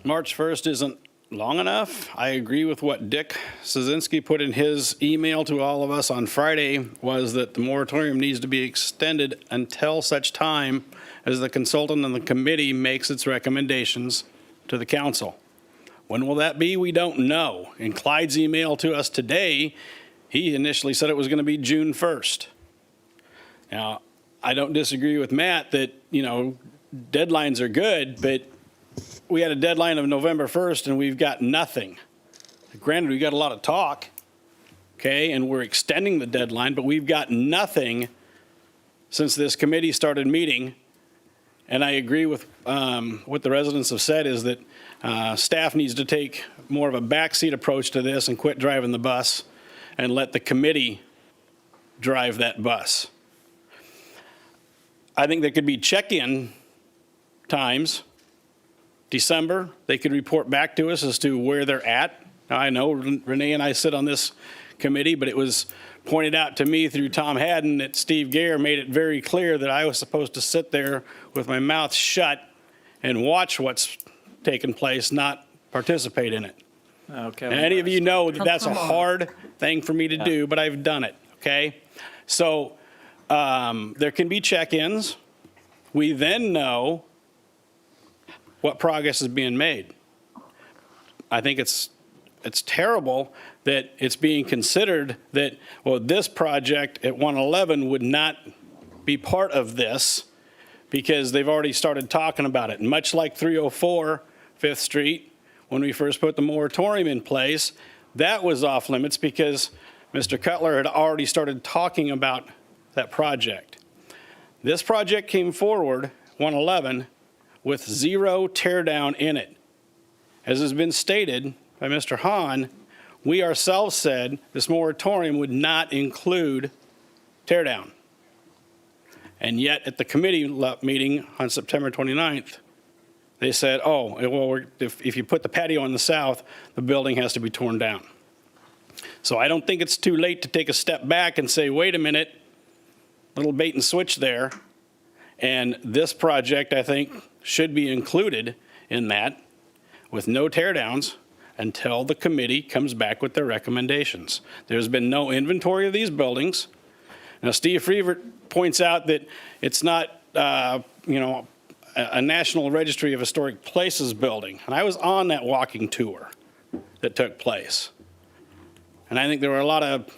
March 1st isn't long enough. I agree with what Dick Szynski put in his email to all of us on Friday, was that the moratorium needs to be extended until such time as the consultant and the committee makes its recommendations to the council. When will that be? We don't know. In Clyde's email to us today, he initially said it was going to be June 1st. Now, I don't disagree with Matt that, deadlines are good, but we had a deadline of November 1st and we've got nothing. Granted, we got a lot of talk, okay, and we're extending the deadline, but we've got nothing since this committee started meeting. And I agree with what the residents have said is that staff needs to take more of a backseat approach to this and quit driving the bus and let the committee drive that bus. I think there could be check-in times. December, they could report back to us as to where they're at. Now, I know Renee and I sit on this committee, but it was pointed out to me through Tom Haddon that Steve Gare made it very clear that I was supposed to sit there with my mouth shut and watch what's taking place, not participate in it. Okay. And any of you know that that's a hard thing for me to do, but I've done it, okay? So there can be check-ins. We then know what progress is being made. I think it's terrible that it's being considered that, well, this project at 111 would not be part of this because they've already started talking about it. And much like 304 5th Street, when we first put the moratorium in place, that was off limits because Mr. Cutler had already started talking about that project. This project came forward, 111, with zero tear down in it. As has been stated by Mr. Hahn, we ourselves said this moratorium would not include tear down. And yet at the committee meeting on September 29th, they said, oh, well, if you put the patio on the south, the building has to be torn down. So I don't think it's too late to take a step back and say, wait a minute, little bait and switch there. And this project, I think, should be included in that with no tear downs until the committee comes back with their recommendations. There's been no inventory of these buildings. Now, Steve Freevert points out that it's not, a National Registry of Historic Places building. And I was on that walking tour that took place. And I think there were a lot of,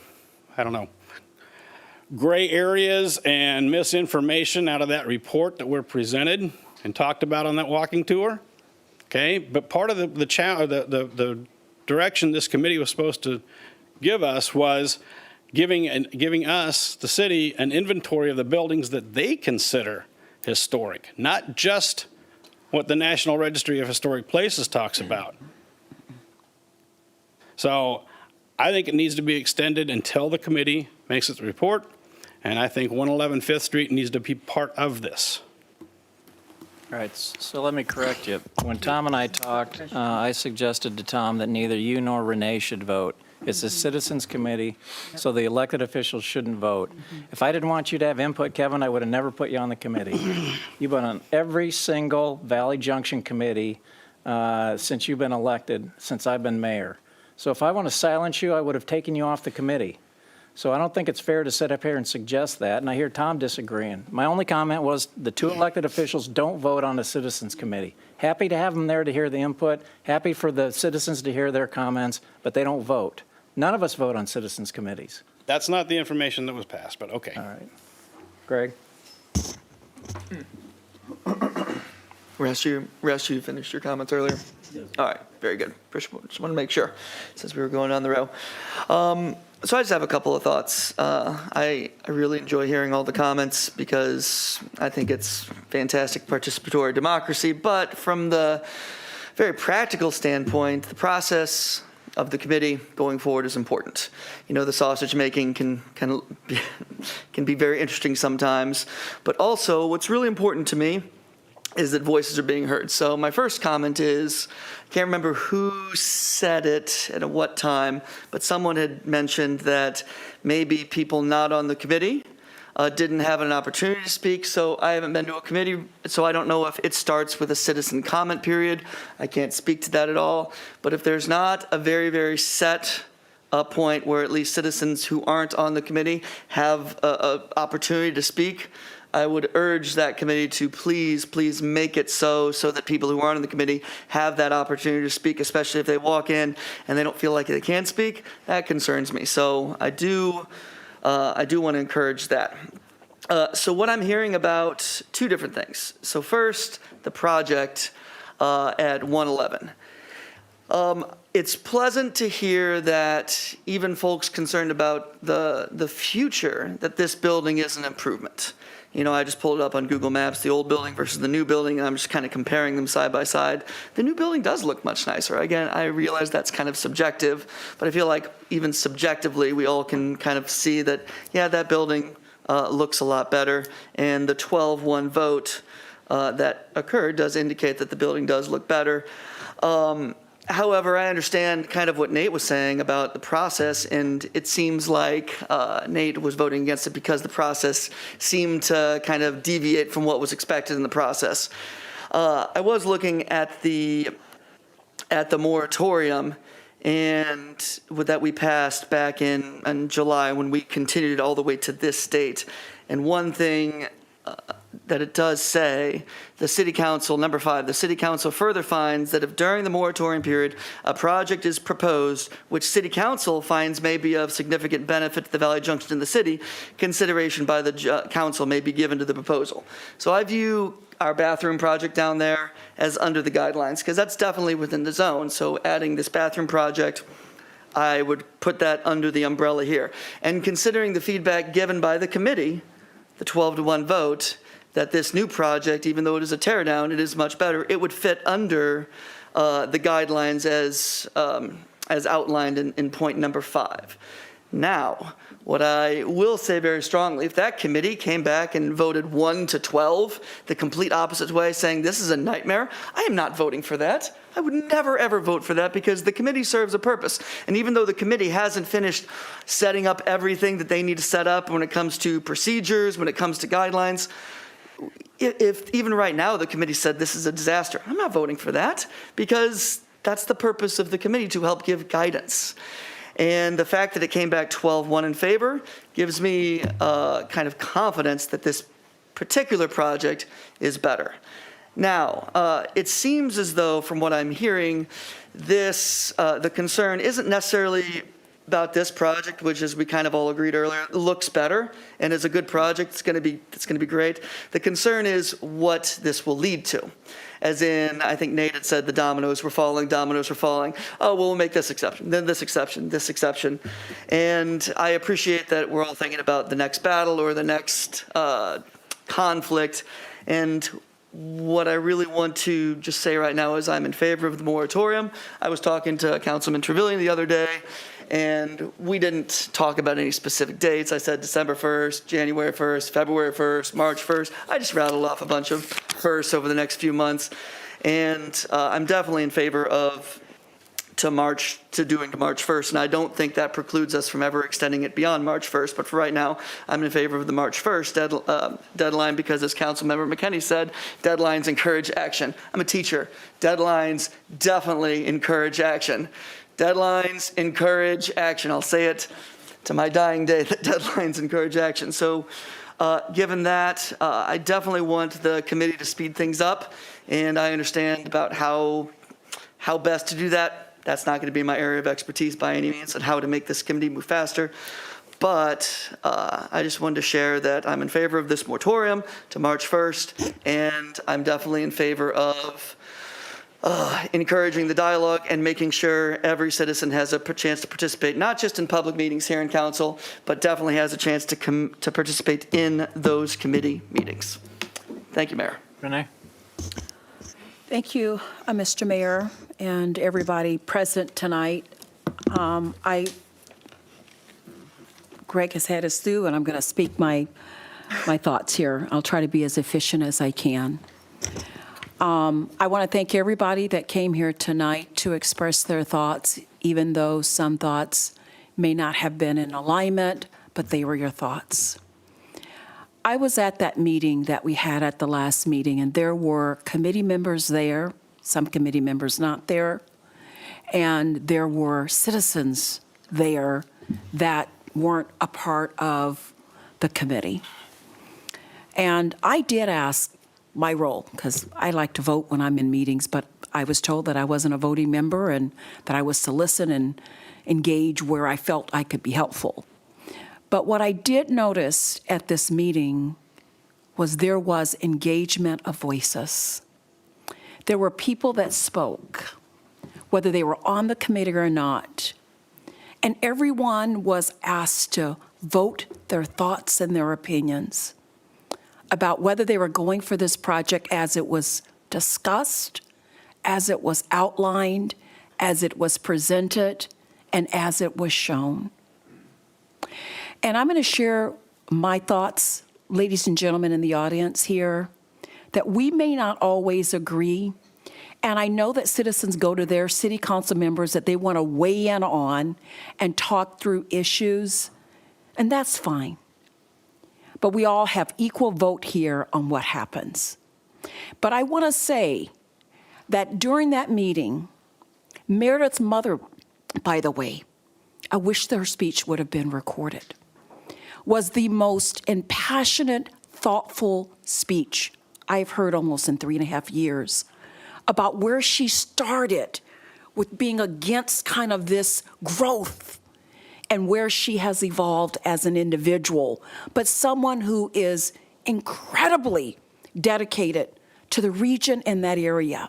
gray areas and misinformation out of that report that were presented and talked about on that walking tour. Okay, but part of the direction this committee was supposed to give us was giving us, the city, an inventory of the buildings that they consider historic, not just what the National Registry of Historic Places talks about. So I think it needs to be extended until the committee makes its report, and I think 111 5th Street needs to be part of this. All right, so let me correct you. When Tom and I talked, I suggested to Tom that neither you nor Renee should vote. It's a citizens committee, so the elected officials shouldn't vote. If I didn't want you to have input, Kevin, I would have never put you on the committee. You've been on every single Valley Junction committee since you've been elected, since I've been mayor. So if I want to silence you, I would have taken you off the committee. So I don't think it's fair to sit up here and suggest that, and I hear Tom disagreeing. My only comment was the two elected officials don't vote on the citizens committee. Happy to have them there to hear the input, happy for the citizens to hear their comments, but they don't vote. None of us vote on citizens committees. That's not the information that was passed, but okay. All right. Greg? Russ, you finished your comments earlier. All right, very good. Just want to make sure, since we were going down the row. So I just have a couple of thoughts. I really enjoy hearing all the comments because I think it's fantastic participatory democracy. But from the very practical standpoint, the process of the committee going forward is important. You know, the sausage making can be very interesting sometimes, but also what's really important to me is that voices are being heard. So my first comment is, I can't remember who said it and at what time, but someone had mentioned that maybe people not on the committee didn't have an opportunity to speak. So I haven't been to a committee, so I don't know if it starts with a citizen comment period. I can't speak to that at all. But if there's not a very, very set point where at least citizens who aren't on the committee have an opportunity to speak, I would urge that committee to please make it so that people who aren't on the committee have that opportunity to speak, especially if they walk in and they don't feel like they can speak. That concerns me. So I do want to encourage that. So what I'm hearing about, two different things. So first, the project at 111. It's pleasant to hear that even folks concerned about the future, that this building is an improvement. You know, I just pulled it up on Google Maps, the old building versus the new building, and I'm just kind of comparing them side by side. The new building does look much nicer. Again, I realize that's kind of subjective, but I feel like even subjectively, we all can kind of see that, yeah, that building looks a lot better. And the 12-1 vote that occurred does indicate that the building does look better. However, I understand kind of what Nate was saying about the process, and it seems like Nate was voting against it because the process seemed to kind of deviate from what was expected in the process. I was looking at the moratorium and that we passed back in July when we continued it all the way to this date. And one thing that it does say, the City Council, number 5, the City Council further finds that if during the moratorium period a project is proposed which City Council finds may be of significant benefit to the Valley Junction in the city, consideration by the council may be given to the proposal. So I view our bathroom project down there as under the guidelines because that's definitely within the zone. So adding this bathroom project, I would put that under the umbrella here. And considering the feedback given by the committee, the 12-1 vote, that this new project, even though it is a tear down, it is much better. It would fit under the guidelines as outlined in point number 5. Now, what I will say very strongly, if that committee came back and voted 1 to 12, the complete opposite way, saying this is a nightmare, I am not voting for that. I would never, ever vote for that because the committee serves a purpose. And even though the committee hasn't finished setting up everything that they need to set up when it comes to procedures, when it comes to guidelines, if even right now the committee said this is a disaster, I'm not voting for that because that's the purpose of the committee, to help give guidance. And the fact that it came back 12-1 in favor gives me kind of confidence that this particular project is better. Now, it seems as though, from what I'm hearing, the concern isn't necessarily about this project, which, as we kind of all agreed earlier, looks better and is a good project. It's going to be great. The concern is what this will lead to. As in, I think Nate had said the dominoes were falling. Oh, well, we'll make this exception, then this exception. And I appreciate that we're all thinking about the next battle or the next conflict. And what I really want to just say right now is I'm in favor of the moratorium. I was talking to Councilman Trevelyan the other day, and we didn't talk about any specific dates. I said December 1st, January 1st, February 1st, March 1st. I just rattled off a bunch of firsts over the next few months. And I'm definitely in favor of doing to March 1st. And I don't think that precludes us from ever extending it beyond March 1st. But for right now, I'm in favor of the March 1st deadline because, as Councilmember McKenney said, deadlines encourage action. I'm a teacher. Deadlines definitely encourage action. Deadlines encourage action. I'll say it to my dying day, that deadlines encourage action. So given that, I definitely want the committee to speed things up, and I understand about how best to do that. That's not going to be my area of expertise by any means, on how to make this committee move faster. But I just wanted to share that I'm in favor of this moratorium to March 1st, and I'm definitely in favor of encouraging the dialogue and making sure every citizen has a chance to participate, not just in public meetings here in council, but definitely has a chance to participate in those committee meetings. Thank you, Mayor. Renee? Thank you, Mr. Mayor, and everybody present tonight. Greg has had us through, and I'm going to speak my thoughts here. I'll try to be as efficient as I can. I want to thank everybody that came here tonight to express their thoughts, even though some thoughts may not have been in alignment, but they were your thoughts. I was at that meeting that we had at the last meeting, and there were committee members there, some committee members not there, and there were citizens there that weren't a part of the committee. And I did ask my role, because I like to vote when I'm in meetings, but I was told that I wasn't a voting member and that I was to listen and engage where I felt I could be helpful. But what I did notice at this meeting was there was engagement of voices. There were people that spoke, whether they were on the committee or not, and everyone was asked to vote their thoughts and their opinions about whether they were going for this project as it was discussed, as it was outlined, as it was presented, and as it was shown. And I'm going to share my thoughts, ladies and gentlemen in the audience here, that we may not always agree. And I know that citizens go to their city council members that they want to weigh in on and talk through issues, and that's fine. But we all have equal vote here on what happens. But I want to say that during that meeting, Meredith's mother, by the way, I wish her speech would have been recorded, was the most impassionate, thoughtful speech I've heard almost in 3.5 years about where she started with being against kind of this growth and where she has evolved as an individual, but someone who is incredibly dedicated to the region and that area.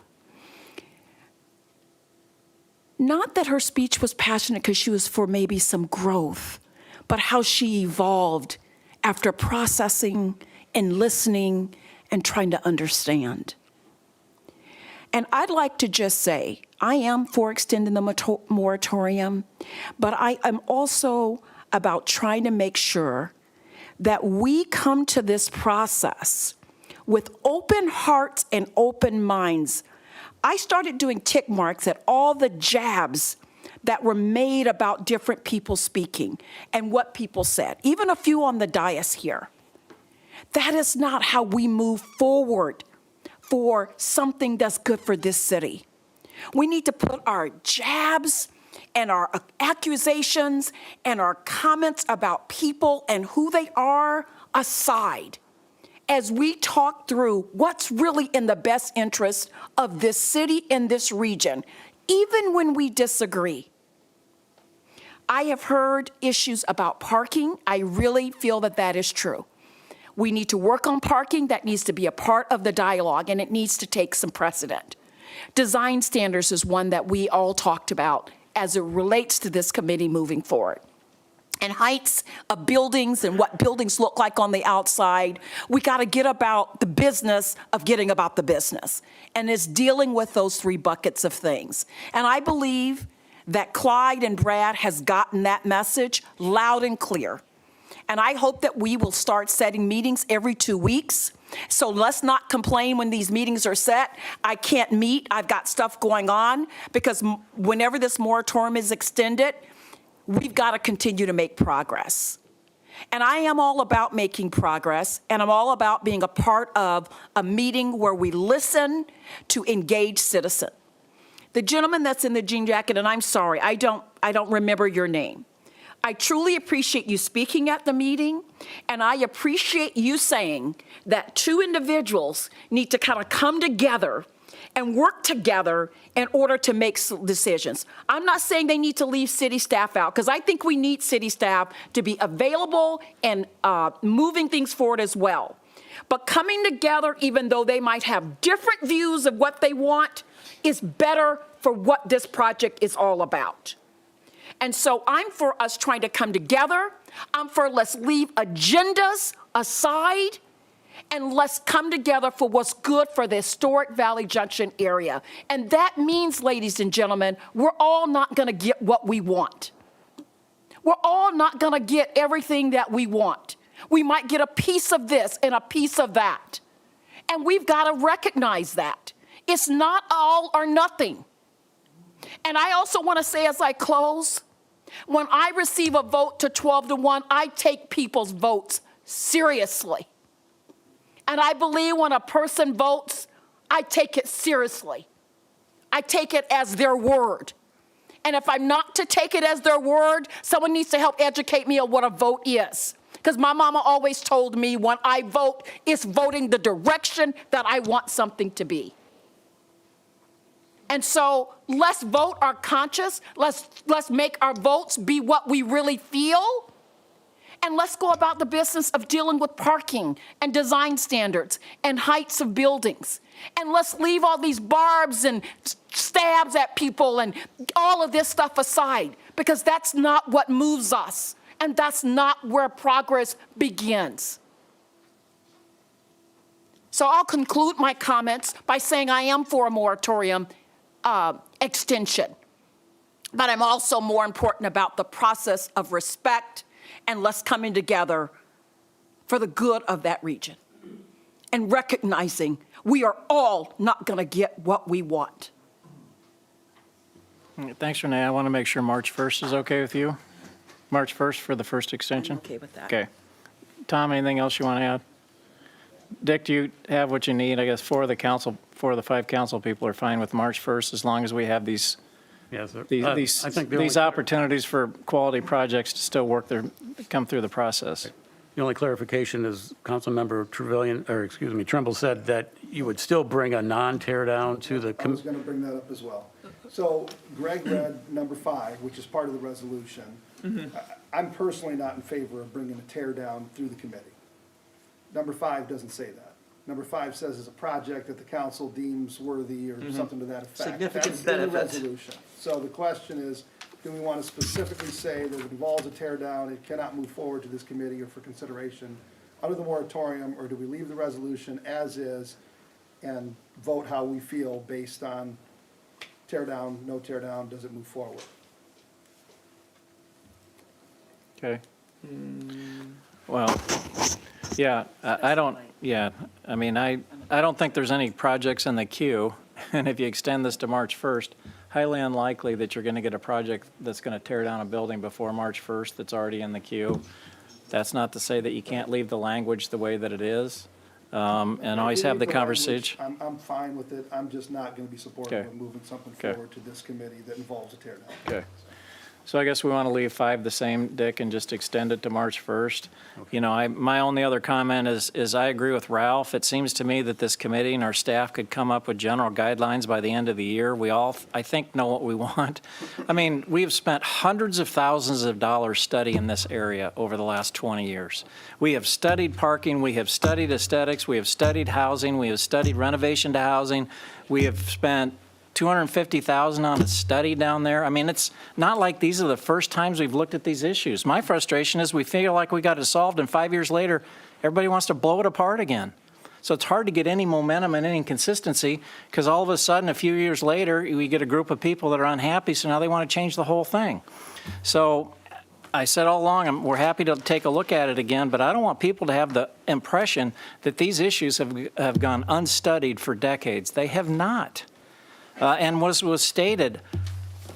Not that her speech was passionate because she was for maybe some growth, but how she evolved after processing and listening and trying to understand. And I'd like to just say, I am for extending the moratorium, but I am also about trying to make sure that we come to this process with open hearts and open minds. I started doing tick marks at all the jabs that were made about different people speaking and what people said, even a few on the dais here. That is not how we move forward for something that's good for this city. We need to put our jabs and our accusations and our comments about people and who they are aside as we talk through what's really in the best interest of this city and this region, even when we disagree. I have heard issues about parking. I really feel that that is true. We need to work on parking. That needs to be a part of the dialogue, and it needs to take some precedent. Design standards is one that we all talked about as it relates to this committee moving forward. And heights of buildings and what buildings look like on the outside, we got to get about the business of getting about the business. And it's dealing with those 3 buckets of things. And I believe that Clyde and Brad has gotten that message loud and clear. And I hope that we will start setting meetings every 2 weeks. So let's not complain when these meetings are set. I can't meet, I've got stuff going on, because whenever this moratorium is extended, we've got to continue to make progress. And I am all about making progress, and I'm all about being a part of a meeting where we listen to engage citizens. The gentleman that's in the jean jacket, and I'm sorry, I don't remember your name. I truly appreciate you speaking at the meeting, and I appreciate you saying that 2 individuals need to kind of come together and work together in order to make decisions. I'm not saying they need to leave city staff out, because I think we need city staff to be available and moving things forward as well. But coming together, even though they might have different views of what they want, is better for what this project is all about. And so I'm for us trying to come together. I'm for let's leave agendas aside and let's come together for what's good for the historic Valley Junction area. And that means, ladies and gentlemen, we're all not going to get what we want. We're all not going to get everything that we want. We might get a piece of this and a piece of that. And we've got to recognize that. It's not all or nothing. And I also want to say as I close, when I receive a vote to 12-1, I take people's votes seriously. And I believe when a person votes, I take it seriously. I take it as their word. And if I'm not to take it as their word, someone needs to help educate me on what a vote is. Because my mama always told me when I vote, it's voting the direction that I want something to be. And so let's vote our conscience. Let's make our votes be what we really feel. And let's go about the business of dealing with parking and design standards and heights of buildings. And let's leave all these barbs and stabs at people and all of this stuff aside, because that's not what moves us. And that's not where progress begins. So I'll conclude my comments by saying I am for a moratorium extension. But I'm also more important about the process of respect and let's coming together for the good of that region and recognizing we are all not going to get what we want. Thanks, Renee. I want to make sure March 1st is okay with you. March 1st for the first extension? I'm okay with that. Okay. Tom, anything else you want to add? Dick, do you have what you need? I guess four of the five council people are fine with March 1st as long as we have these Yes, sir. these opportunities for quality projects to still come through the process. The only clarification is Councilmember Trimble said that you would still bring a non-tear down to the. I was going to bring that up as well. So Greg read number 5, which is part of the resolution. I'm personally not in favor of bringing a tear down through the committee. Number 5 doesn't say that. Number 5 says it's a project that the council deems worthy or something to that effect. Significant That's in the benefit. resolution. So the question is, do we want to specifically say that it involves a tear down, it cannot move forward to this committee or for consideration under the moratorium, or do we leave the resolution as is and vote how we feel based on tear down, no tear down, does it move forward? Okay. Well, yeah, I don't think there's any projects in the queue. And if you extend this to March 1st, highly unlikely that you're going to get a project that's going to tear down a building before March 1st that's already in the queue. That's not to say that you can't leave the language the way that it is, and always have the conversation. I'm fine with it. I'm just not going to be supportive Okay. of moving something Okay. forward to this committee that involves a tear down. Okay. So I guess we want to leave 5 the same, Dick, and just extend it to March 1st. You know, my only other comment is I agree with Ralph. It seems to me that this committee and our staff could come up with general guidelines by the end of the year. We all, I think, know what we want. I mean, we've spent hundreds of thousands of dollars studying this area over the last 20 years. We have studied parking, we have studied aesthetics, we have studied housing, we have studied renovation to housing. We have spent $250,000 on a study down there. I mean, it's not like these are the first times we've looked at these issues. My frustration is we feel like we got it solved, and 5 years later, everybody wants to blow it apart again. So it's hard to get any momentum and any consistency, because all of a sudden, a few years later, we get a group of people that are unhappy, so now they want to change the whole thing. So I said all along, we're happy to take a look at it again, but I don't want people to have the impression that these issues have gone unstudied for decades. They have not. And was stated,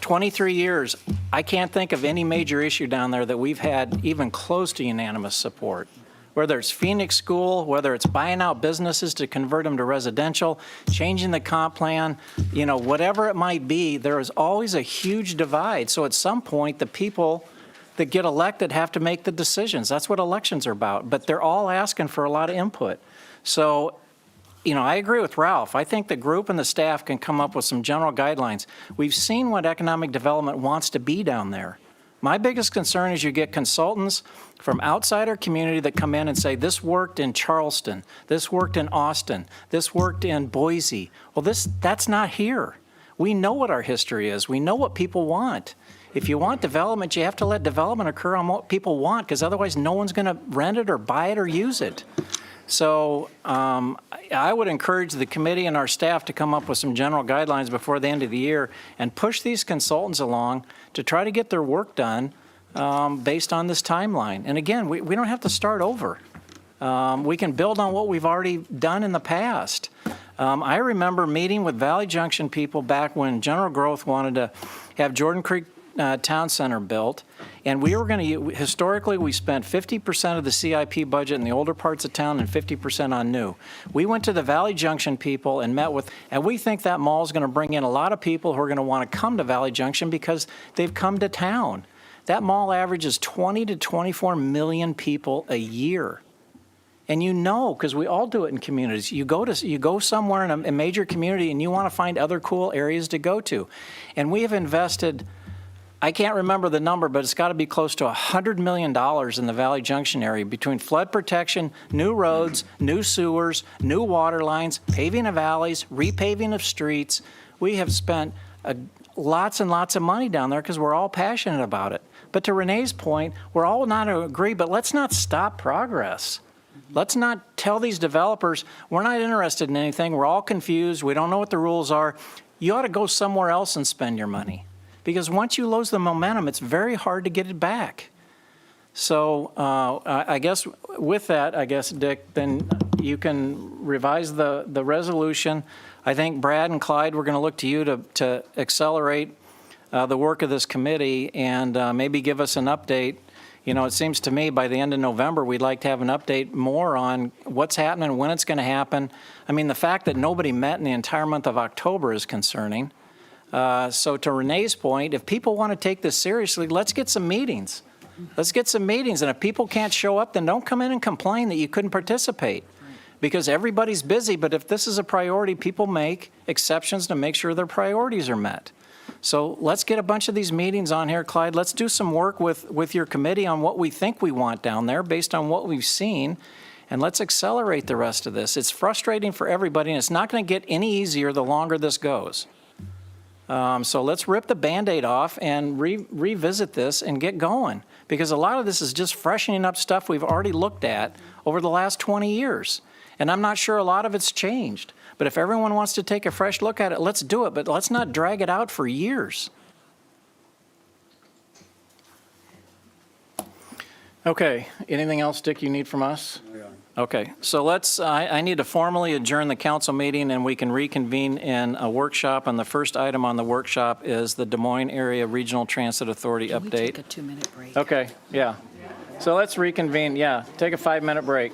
23 years, I can't think of any major issue down there that we've had even close to unanimous support. Whether it's Phoenix School, whether it's buying out businesses to convert them to residential, changing the comp plan, you know, whatever it might be, there is always a huge divide. So at some point, the people that get elected have to make the decisions. That's what elections are about. But they're all asking for a lot of input. So, you know, I agree with Ralph. I think the group and the staff can come up with some general guidelines. We've seen what economic development wants to be down there. My biggest concern is you get consultants from outside our community that come in and say, this worked in Charleston, this worked in Austin, this worked in Boise. Well, that's not here. We know what our history is. We know what people want. If you want development, you have to let development occur on what people want, because otherwise no one's going to rent it or buy it or use it. So I would encourage the committee and our staff to come up with some general guidelines before the end of the year and push these consultants along to try to get their work done based on this timeline. And again, we don't have to start over. We can build on what we've already done in the past. I remember meeting with Valley Junction people back when General Growth wanted to have Jordan Creek Town Center built, and we were going to, historically, we spent 50% of the CIP budget in the older parts of town and 50% on new. We went to the Valley Junction people and met with, and we think that mall is going to bring in a lot of people who are going to want to come to Valley Junction because they've come to town. That mall averages 20 to 24 million people a year. And you know, because we all do it in communities, you go somewhere in a major community and you want to find other cool areas to go to. And we have invested, I can't remember the number, but it's got to be close to $100 million in the Valley Junction area between flood protection, new roads, new sewers, new water lines, paving of alleys, repaving of streets. We have spent lots and lots of money down there because we're all passionate about it. But to Renee's point, we're all not to agree, but let's not stop progress. Let's not tell these developers, we're not interested in anything, we're all confused, we don't know what the rules are. You ought to go somewhere else and spend your money. Because once you lose the momentum, it's very hard to get it back. So I guess with that, Dick, then you can revise the resolution. I think Brad and Clyde, we're going to look to you to accelerate the work of this committee and maybe give us an update. You know, it seems to me by the end of November, we'd like to have an update more on what's happening, when it's going to happen. I mean, the fact that nobody met in the entire month of October is concerning. So to Renee's point, if people want to take this seriously, let's get some meetings. Let's get some meetings. And if people can't show up, then don't come in and complain that you couldn't participate. Because everybody's busy, but if this is a priority, people make exceptions to make sure their priorities are met. So let's get a bunch of these meetings on here, Clyde. Let's do some work with your committee on what we think we want down there based on what we've seen. And let's accelerate the rest of this. It's frustrating for everybody, and it's not going to get any easier the longer this goes. So let's rip the Band-Aid off and revisit this and get going. Because a lot of this is just freshening up stuff we've already looked at over the last 20 years. And I'm not sure a lot of it's changed. But if everyone wants to take a fresh look at it, let's do it. But let's not drag it out for years. Okay. Anything else, Dick, you need from us? Okay, so I need to formally adjourn the council meeting and we can reconvene in a workshop. And the first item on the workshop is the Des Moines Area Regional Transit Authority update. Can we take a 2-minute break? Okay, yeah. So let's reconvene, yeah. Take a 5-minute break.